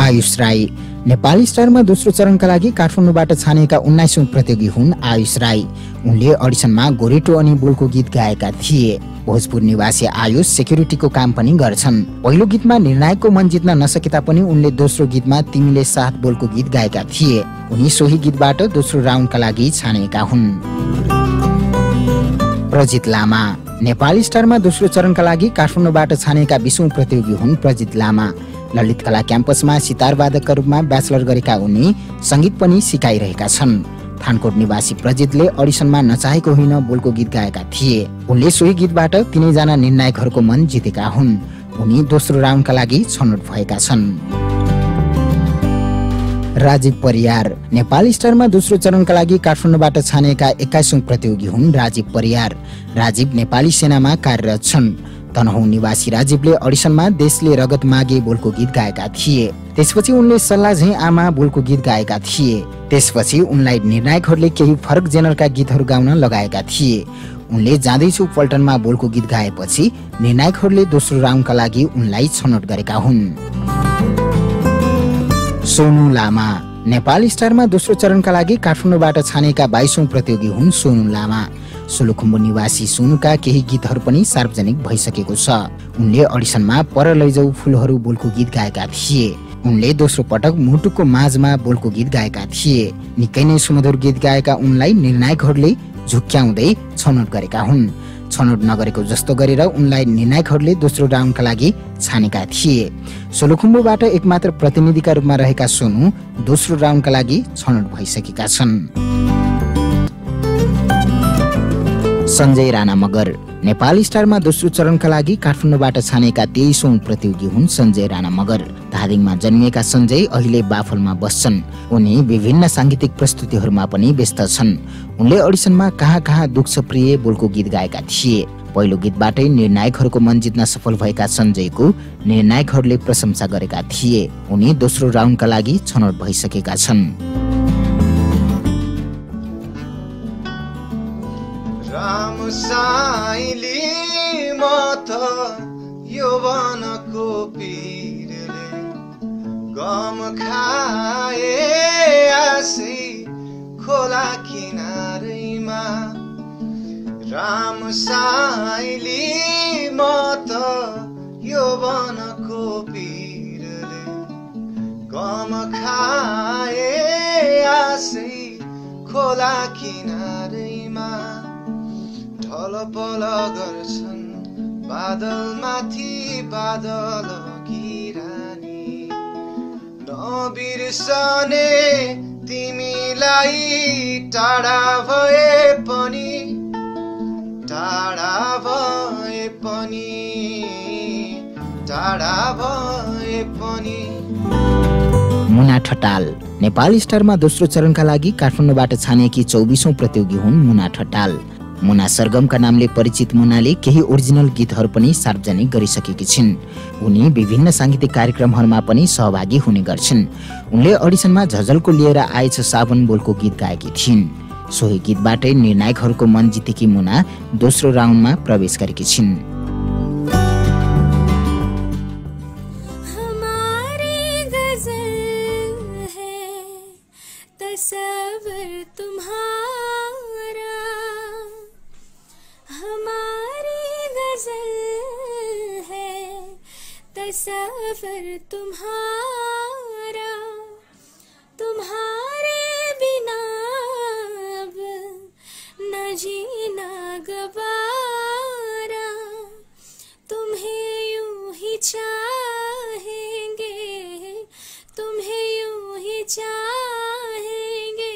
आयुष राई नेपाली स्टारमा दोस्रो चरणका लागि काठमाडौँबाट छानिएका 19औं प्रतियोगी हुन् आयुष राई। उनले अडिसनमा गोरेटो अनि बोलको गीत गाएका थिए। भोजपुर निवासी आयुष सेक्युरिटीको काम पनि गर्छन्। पहिलो गीतमा निर्णायकको मन जित्न नसके तापनि उनले दोस्रो गीतमा तिमीले साथ बोलको गीत गाएका थिए। उनी सोही गीतबाट दोस्रो राउन्डका लागि छानिएका हुन्। प्रजित लामा नेपाली स्टारमा दोस्रो चरणका लागि काठमाडौँबाट छानिएका 20औं प्रतियोगी हुन् प्रजित लामा। ललित कला क्याम्पसमा सितार वादकका रूपमा ब्याचलर गरेका उनी संगीत पनि सिकाइरहेका छन्। थानकोट निवासी प्रजितले अडिसनमा नचाहेको होइन बोलको गीत गाएका थिए। उनले सोही गीतबाट तीनैजना निर्णायकहरूको मन जितेका हुन्। उनी दोस्रो राउन्डका लागि छनौट भएका छन्। राजीव परियार नेपाल स्टारमा दोस्रो चरणका लागि काठमाडौँबाट छानिएका 21औं प्रतियोगी हुन् राजीव परियार। राजीव नेपाली सेनामा कार्यरत छन्। तनहुँ निवासी राजीवले अडिसनमा देशले रगत मागे बोलको गीत गाएका थिए। त्यसपछि उनले सल्लाह झैं आमा बोलको गीत गाएका थिए। त्यसपछि उनलाई निर्णायकहरूले केही फरक जेनरका गीतहरू गाउन लगाएका थिए। उनले जाँदैछु पल्टनमा बोलको गीत गाएपछि निर्णायकहरूले दोस्रो राउन्डका लागि उनलाई छनौट गरेका हुन्। सोनु लामा नेपाल स्टारमा दोस्रो चरणका लागि काठमाडौँबाट छानिएका 22औं प्रतियोगी हुन् सोनु लामा। सोलुखुम्बु निवासी सोनुका केही गीतहरू पनि सार्वजनिक भइसकेको छ। उनले अडिसनमा पर लैजाऊ फुलहरू बोलको गीत गाएका थिए। उनले दोस्रो पटक मुटुको माझमा बोलको गीत गाएका थिए। निकै नै सुमधुर गीत गाएका उनलाई निर्णायकहरूले झुक्क्याउँदै छनौट गरेका हुन्। छनौट नगरेको जस्तो गरेर उनलाई निर्णायकहरूले दोस्रो राउन्डका लागि छानेका थिए। सोलुखुम्बुबाट एकमात्र प्रतिनिधिका रूपमा रहेका सोनु दोस्रो राउन्डका लागि छनौट भइसकेका छन्। सञ्जय राणा मगर नेपाल स्टारमा दोस्रो चरणका लागि काठमाडौँबाट छानेका 23औं प्रतियोगी हुन् सञ्जय राणा मगर। धादिङमा जन्मिएका सञ्जय अहिले बाफलमा बस्छन्। उनी विभिन्न सांगीतिक प्रस्तुतिहरूमा पनि व्यस्त छन्। उनले अडिसनमा कहाँ कहाँ दुख्छ प्रिय बोलको गीत गाएका थिए। पहिलो गीतबाटै निर्णायकहरूको मन जित्न सफल भएका सञ्जयको निर्णायकहरूले प्रशंसा गरेका थिए। उनी दोस्रो राउन्डका लागि छनौट भइसकेका छन्। साइली म त यौवनको पीरले गम खाए आसै खोला किनारैमा। राम साइली म त यौवनको पीरले गम खाए आसै खोला किनारैमा। ढलपल गर्छन् बादलमाथि बादल गिरानी। नबिर्सने तिमीलाई टाढा भए पनि टाढा भए पनि टाढा भए पनि। मुना ठटाल नेपाल स्टारमा दोस्रो चरणका लागि काठमाडौँबाट छानिएकी 24औं प्रतियोगी हुन् मुना ठटाल। मुना सरगमका नामले परिचित मुनाले केही ओरिजिनल गीतहरू पनि सार्वजनिक गरिसकेकी छिन्। उनी विभिन्न सांगीतिक कार्यक्रमहरूमा पनि सहभागी हुने गर्छिन्। उनले अडिसनमा झझल्को लिएर आएछ साबन बोलको गीत गाएकी थिइन्। सोही गीतबाटै निर्णायकहरूको मन जितेकी मुना दोस्रो राउन्डमा प्रवेश गरेकी छिन्। सफर तुम्हारा तुम्हारे बिना अब न जीना गवारा। तुम्हें यूं ही चाहेंगे तुम्हें यूं ही चाहेंगे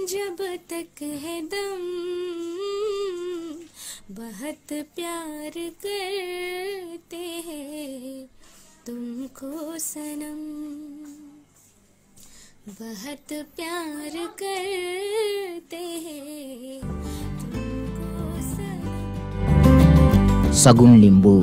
जब तक है दम। बहुत प्यार करते हैं तुमको सनम। बहुत प्यार करते हैं तुमको सनम। सगुन लिम्बू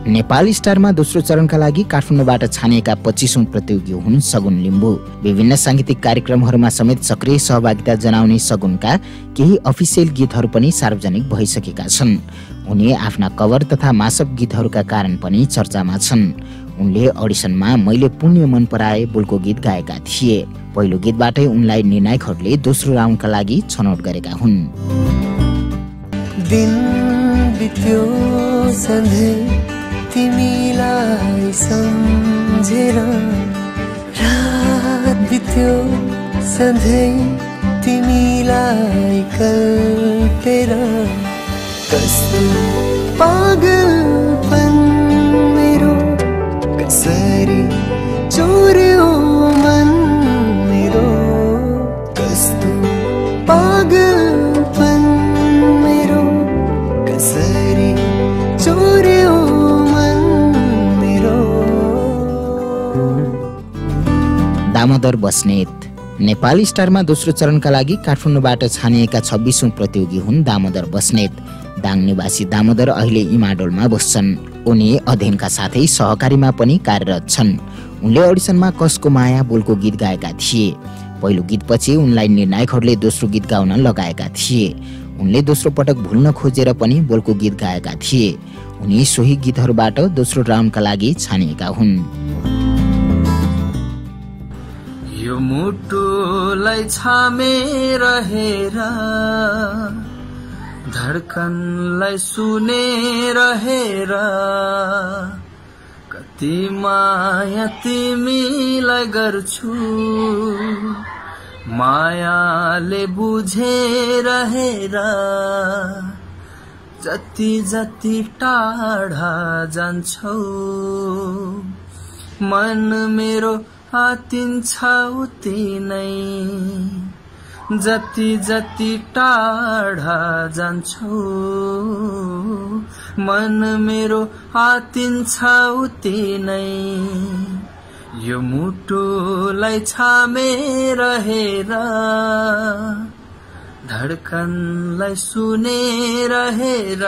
नेपाल स्टारमा दोस्रो चरणका लागि काठमाडौँबाट छानिएका 25औं प्रतियोगी हुन् सगुन लिम्बू। विभिन्न सांगीतिक कार्यक्रमहरूमा समेत सक्रिय सहभागिता जनाउने सगुनका केही अफिसियल गीतहरू पनि सार्वजनिक भइसकेका छन्। उनी आफ्ना कभर तथा मासअप गीतहरूका कारण पनि चर्चामा छन्। उनले अडिसनमा मैले पुण्य मन पराए बोलको गीत गाएका थिए। पहिलो गीतबाटै उनलाई निर्णायकहरूले दोस्रो राउन्डका लागि छनौट गरेका हुन्। दिन बित्यो सधैँ तिमीलाई सम्झेर, रात बित्यो सधैँ तिमीलाई कल्पेर। कस्तो पागलपन मेरो, कसरी चोर्यो मन मेरो। कस्तो दामोदर बस्नेत। नेपाली स्टारमा दोस्रो चरणका लागि काठमाडौँबाट छानिएका 26औं प्रतियोगी हुन् दामोदर बस्नेत। दाङ निवासी दामोदर अहिले इमाडोलमा बस्छन्। उनी अध्ययनका साथै सहकारीमा पनि कार्यरत छन्। उनले अडिसनमा कसको माया बोलको गीत गाएका थिए। पहिलो गीतपछि उनलाई निर्णायकहरूले दोस्रो गीत गाउन लगाएका थिए। उनले दोस्रो पटक भुल्न खोजेर पनि बोलको गीत गाएका थिए। उनी सोही गीतहरूबाट दोस्रो राउन्डका लागि छानिएका हुन्। यो मुटुलाई छामे रहेर धडकनलाई सुने रहेर कति माया तिमीलाई गर्छु मायाले बुझे रहेर जति जति टाढा जान्छौ मन मेरो आतिन्छ उति नै जति जति टाढा जान्छौ मन मेरो आतिन्छ उति नै यो मुटुलाई छामे रहेर धडकनलाई सुने रहेर।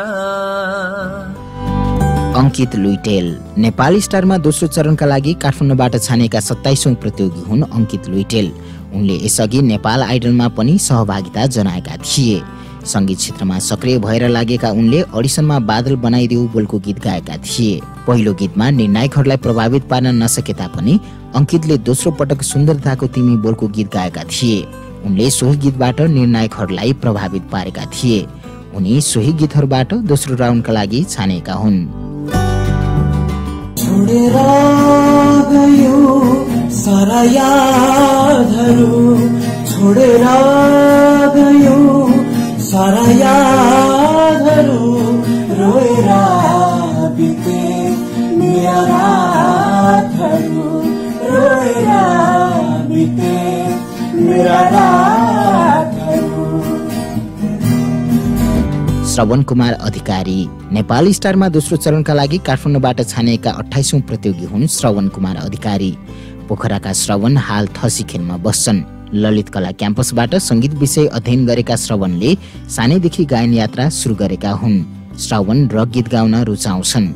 अंकित लुइटेल नेपाली स्टारमा दोस्रो चरणका लागि काठमाडौँबाट छानेका 27औं प्रतियोगी हुन् अंकित लुइटेल। उनले यसअघि नेपाल आइडलमा पनि सहभागिता जनाएका थिए। संगीत क्षेत्रमा सक्रिय भएर लागेका उनले अडिसनमा बादल बनाइदेऊ बोलको गीत गाएका थिए। पहिलो गीतमा निर्णायकहरूलाई प्रभावित पार्न नसके तापनि अंकितले दोस्रो पटक सुन्दरताको तिमी बोलको गीत गाएका थिए। उनले सोही गीतबाट निर्णायकहरूलाई प्रभावित पारेका थिए। उनी सोही गीतहरूबाट दोस्रो राउन्डका लागि छानेका हुन्। छोडेर गयो सारा यादहरू छोडेर गयो सारा यादहरू रोएर बिते मेरा रातहरू रोएर बिते मेरा रातहरू। श्रवण कुमार अधिकारी नेपाली स्टारमा दोस्रो चरणका लागि काठमाडौँबाट छानिएका 28औं प्रतियोगी हुन् श्रवण कुमार अधिकारी। पोखराका श्रवण हाल थसीखेलमा बस्छन्। ललित कला क्याम्पसबाट संगीत विषय अध्ययन गरेका श्रवणले सानैदेखि गायन यात्रा सुरु गरेका हुन्। श्रवण रक गीत गाउन रुचाउँछन्।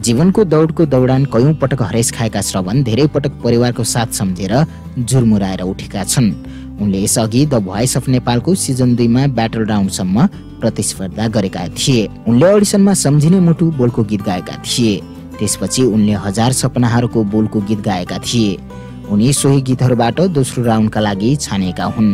जीवनको दौडको दौडान कयौं पटक हरेस खाएका श्रवण धेरै पटक परिवारको साथ सम्झेर झुरमुराएर उठेका छन्। उनले यसअघि द भोइस अफ नेपालको सिजन 2 मा ब्याटल राउन्डसम्म प्रतिस्पर्धा गरेका थिए। उनले अडिसनमा सम्झिने मुटु बोलको गीत गाएका थिए। त्यसपछि उनले हजार सपनाहरूको बोलको गीत गाएका थिए। उनी सोही गीतहरूबाट दोस्रो राउन्डका लागि छानेका हुन्।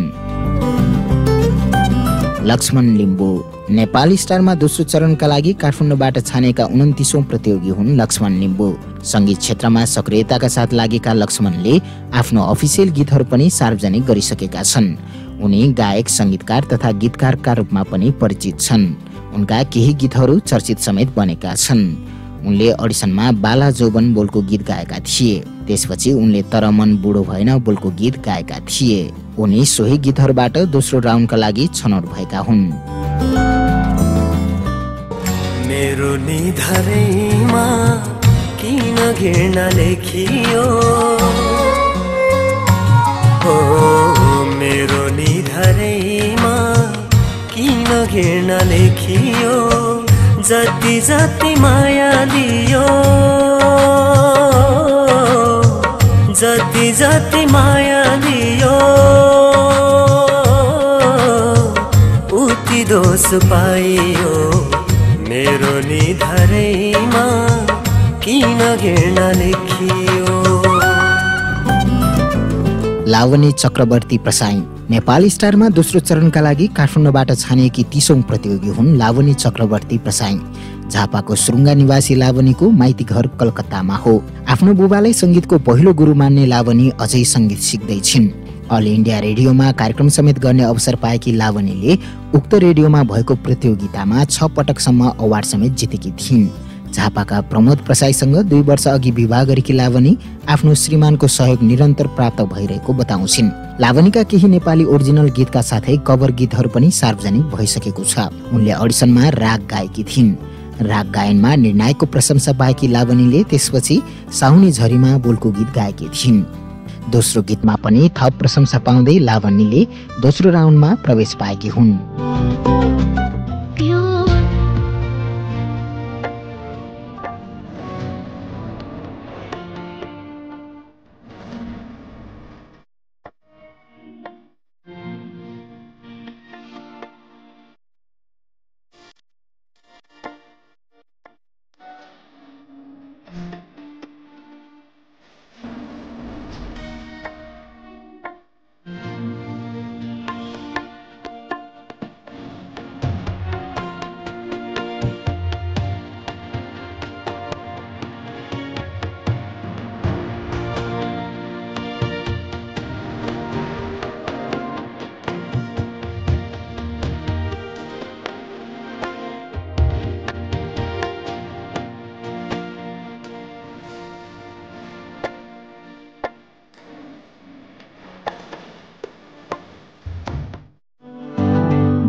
लक्ष्मण लिम्बू नेपाली स्टारमा दोस्रो चरणका लागि काठमाडौँबाट छानेका 29औं प्रतियोगी हुन् लक्ष्मण लिम्बू। संगीत क्षेत्रमा सक्रियताका साथ लागेका लक्ष्मणले आफ्नो अफिसियल गीतहरू पनि सार्वजनिक गरिसकेका छन्। उनी गायक, संगीतकार तथा गीतकारका रूपमा पनि परिचित छन्। उनका केही गीतहरू चर्चित समेत बनेका छन्। उनले अडिसनमा बाला जोबन बोलको गीत गाएका थिए। त्यसपछि उनले तर मन बुढो भएन बोलको गीत गाएका थिए। उनी सोही गीतहरूबाट दोस्रो राउन्डका लागि छनौट भएका हुन्। मेरो निधारैमा किन घृणा लेखियो हो मेरो निधारैमा किन घृणा लेखियो जति जति माया दियो जति जति माया दियो उति दोष पाइयो मेरो निधारैमा किन घृणा लेखियो। लावनी चक्रवर्ती प्रसाई नेपाली स्टारमा दोस्रो चरणका लागि काठमाडौँबाट छानिएकी 30औं प्रतियोगी हुन् लावनी चक्रवर्ती प्रसाई। झापाको सुरुङ्गा निवासी लावनीको माइती घर कलकत्तामा हो। आफ्नो बुबालाई संगीतको पहिलो गुरु मान्ने लावनी अझै संगीत सिक्दै छिन्। अल इन्डिया रेडियोमा कार्यक्रम समेत गर्ने अवसर पाएकी लावनीले उक्त रेडियोमा भएको प्रतियोगितामा 6 पटकसम्म अवार्ड समेत जितेकी थिइन्। झापाका प्रमोद प्रसाईसँग 2 वर्ष अघि विवाह गरेकी लावनी आफ्नो श्रीमानको सहयोग निरन्तर प्राप्त भइरहेको बताउँछिन्। लावनीका केही नेपाली ओरिजिनल गीतका साथै कभर गीतहरू पनि सार्वजनिक भइसकेको छ। उनले अडिसनमा राग गाएकी थिइन्। राग गायनमा निर्णायकको प्रशंसा पाएकी लावनीले त्यसपछि साउनी झरीमा बोलको गीत गाएकी थिइन्। दोस्रो गीतमा पनि थप प्रशंसा पाउँदै लावण्यले दोस्रो राउन्डमा प्रवेश पाएकी हुन्।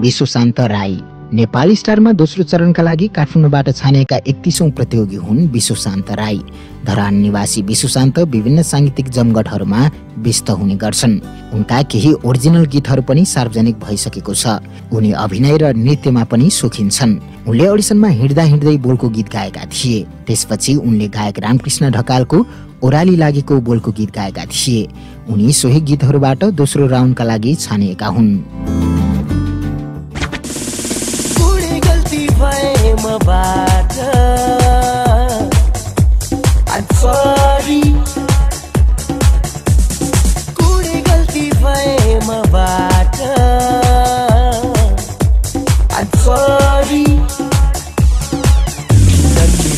विश्वशान्त राई नेपाली स्टारमा दोस्रो चरणका लागि काठमाडौँबाट छानिएका 31औं प्रतियोगी हुन् विश्वशान्त राई। धरान निवासी विश्वशान्त विभिन्न सांगीतिक जमघटहरूमा व्यस्त हुने गर्छन्। उनका केही ओरिजिनल गीतहरू पनि सार्वजनिक भइसकेको छ। उनी अभिनय र नृत्यमा पनि सोखिन छन्। उनले अडिसनमा हिँड्दा हिँड्दै बोलको गीत गाएका थिए। त्यसपछि उनले गायक रामकृष्ण ढकालको ओराली लागेको बोलको गीत गाएका थिए। उनी सोही गीतहरूबाट दोस्रो राउन्डका लागि छानिएका हुन्। मबाट I'm sorry कुनै गल्ती भए मबाट I'm sorry किनकि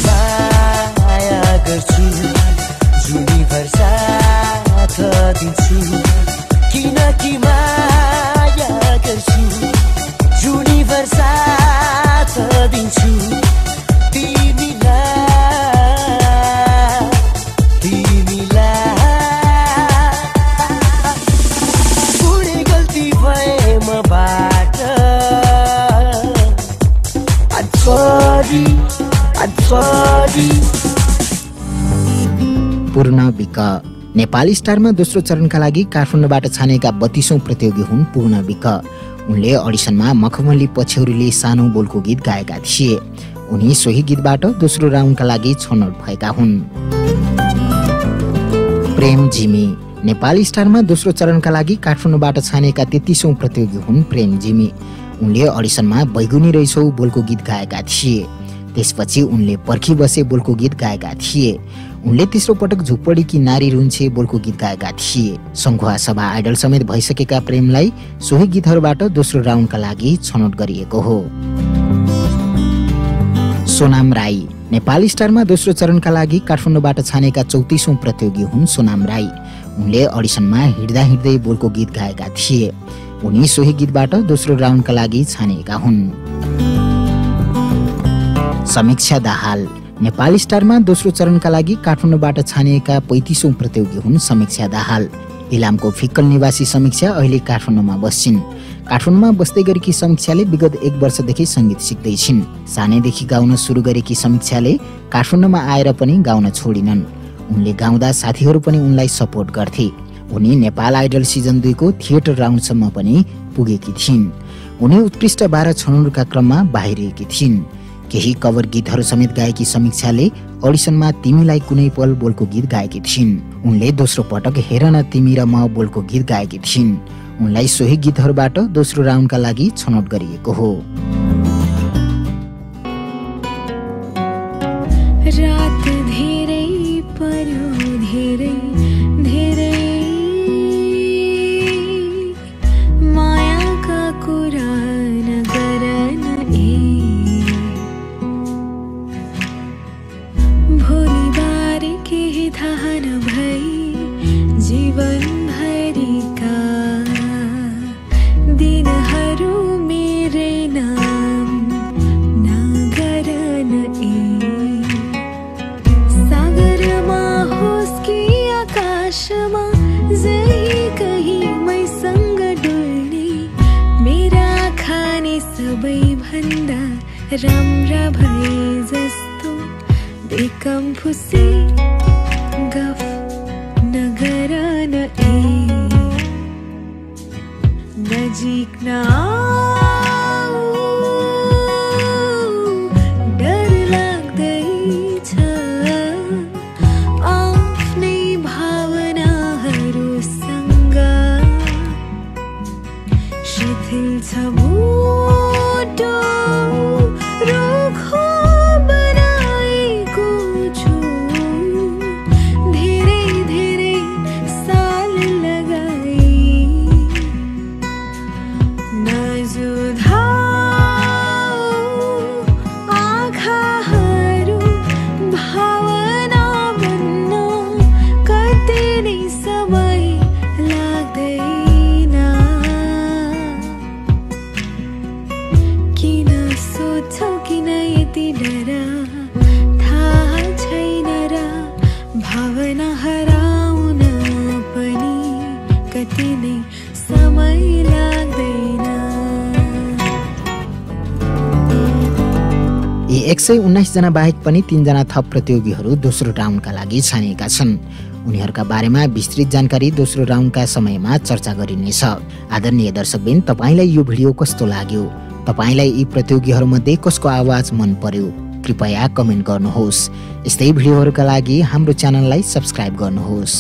माया गर्छु जुनीभर साथ दिन्छु किनकि माया गर्छु जुनीभर साथ दिन्छु कुनै गल्ती भए मबाट I'm sorry पूर्ण विक नेपाली स्टारमा दोस्रो चरणका लागि काठमाडौँबाट छानेका 32औं प्रतियोगी हुन् पूर्ण विक। उनले अडिसनमा मखमली पछ्यौरीले सानो बोलको गीत गाएका थिए। उनी सोही गीतबाट दोस्रो राउन्डका लागि छनौट भएका हुन्। प्रेम जिमी नेपाली स्टारमा दोस्रो चरणका लागि काठमाडौँबाट छानेका 33औं प्रतियोगी हुन् प्रेम जिमी। उनले अडिसनमा बैगुनी रहेछौ बोलको गीत गाएका थिए। त्यसपछि उनले पर्खी बसे बोलको गीत गाएका थिए। उनले तेस्रो पटक झुप्पडीकी नारी रुन्छे बोलको गीत गाएका थिए। संघुवा सभा आइडल समेत भइसकेका प्रेमलाई सोही गीतहरूबाट दोस्रो राउन्डका लागि छनौट गरिएको हो। सोनाम राई नेपाली स्टारमा दोस्रो चरणका लागि काठमाडौँबाट छानेका 34औं प्रतियोगी हुन् सोनाम राई। उनले अडिसनमा हिँड्दा हिँड्दै बोलको गीत गाएका थिए। उनी सोही गीतबाट दोस्रो राउन्डका लागि छानिएका हुन्। समीक्षा दाहाल नेपाली स्टारमा दोस्रो चरणका लागि काठमाडौँबाट छानिएका 35औं प्रतियोगी हुन् समीक्षा दाहाल। इलामको फिक्कल निवासी समीक्षा अहिले काठमाडौँमा बस्छिन्। काठमाडौँमा बस्दै गरेकी समीक्षाले विगत 1 वर्षदेखि संगीत सिक्दै छिन्। सानैदेखि गाउन सुरु गरेकी समीक्षाले काठमाडौँमा आएर पनि गाउन छोडिनन्। उनले गाउँदा साथीहरू पनि उनलाई सपोर्ट गर्थे। उनी नेपाल आइडल सिजन 2 को थिएटर राउन्डसम्म पनि पुगेकी थिइन्। उनी उत्कृष्ट 12 छनौटका क्रममा बाहिरिएकी थिइन्। केही कभर गीतहरू समेत गाएकी समीक्षाले अडिसनमा तिमीलाई कुनै पल बोलको गीत गाएकी थिइन्। उनले दोस्रो पटक हेर न तिमी र म बोलको गीत गाएकी थिइन्। उनलाई सोही गीतहरूबाट दोस्रो राउन्डका लागि छनौट गरिएको हो। रात धेरै पर्यो धेरै धेरै मायाका कुरा नगरन भोलि बारे केही थाहा नभई जीवन भरिका दिनहरू मेरै नाम नगरन सागरमा होस् कि आकाशमा जही कहीं मैसँग डुल्ने मेरा खाने सबै भन्दा राम्रा भए जस्तो बेकम फुसी गफ नगर मन नजिक न आऊ, डर लाग्दैछ आफ्नै भावनाहरूसँग शिथिल छ मुटु रुखो बनाएको छु धेरै धेरै साल लगाई नजुधाऊ आँखाहरू भावना बन्न कति नै समय लाग्दैन किन सोध्छौ किन यति डर थाहा छैन र भावना हराउन पनि कति नै समय लाग्दैन यी 119 जना बाहेक पनि 3 जना थप प्रतियोगीहरू दोस्रो राउन्डका लागि छानिएका छन्। उनीहरूका बारेमा विस्तृत जानकारी दोस्रो राउन्डका समयमा चर्चा गरिनेछ। आदरणीय दर्शकबिन, तपाईलाई यो भिडियो कस्तो लाग्यो? तपाईलाई यी प्रतियोगीहरूमध्ये कसको आवाज मन पर्यो? कृपया कमेन्ट गर्नुहोस्। यस्तै भिडियोहरूका लागि हाम्रो च्यानललाई सब्स्क्राइब गर्नुहोस्।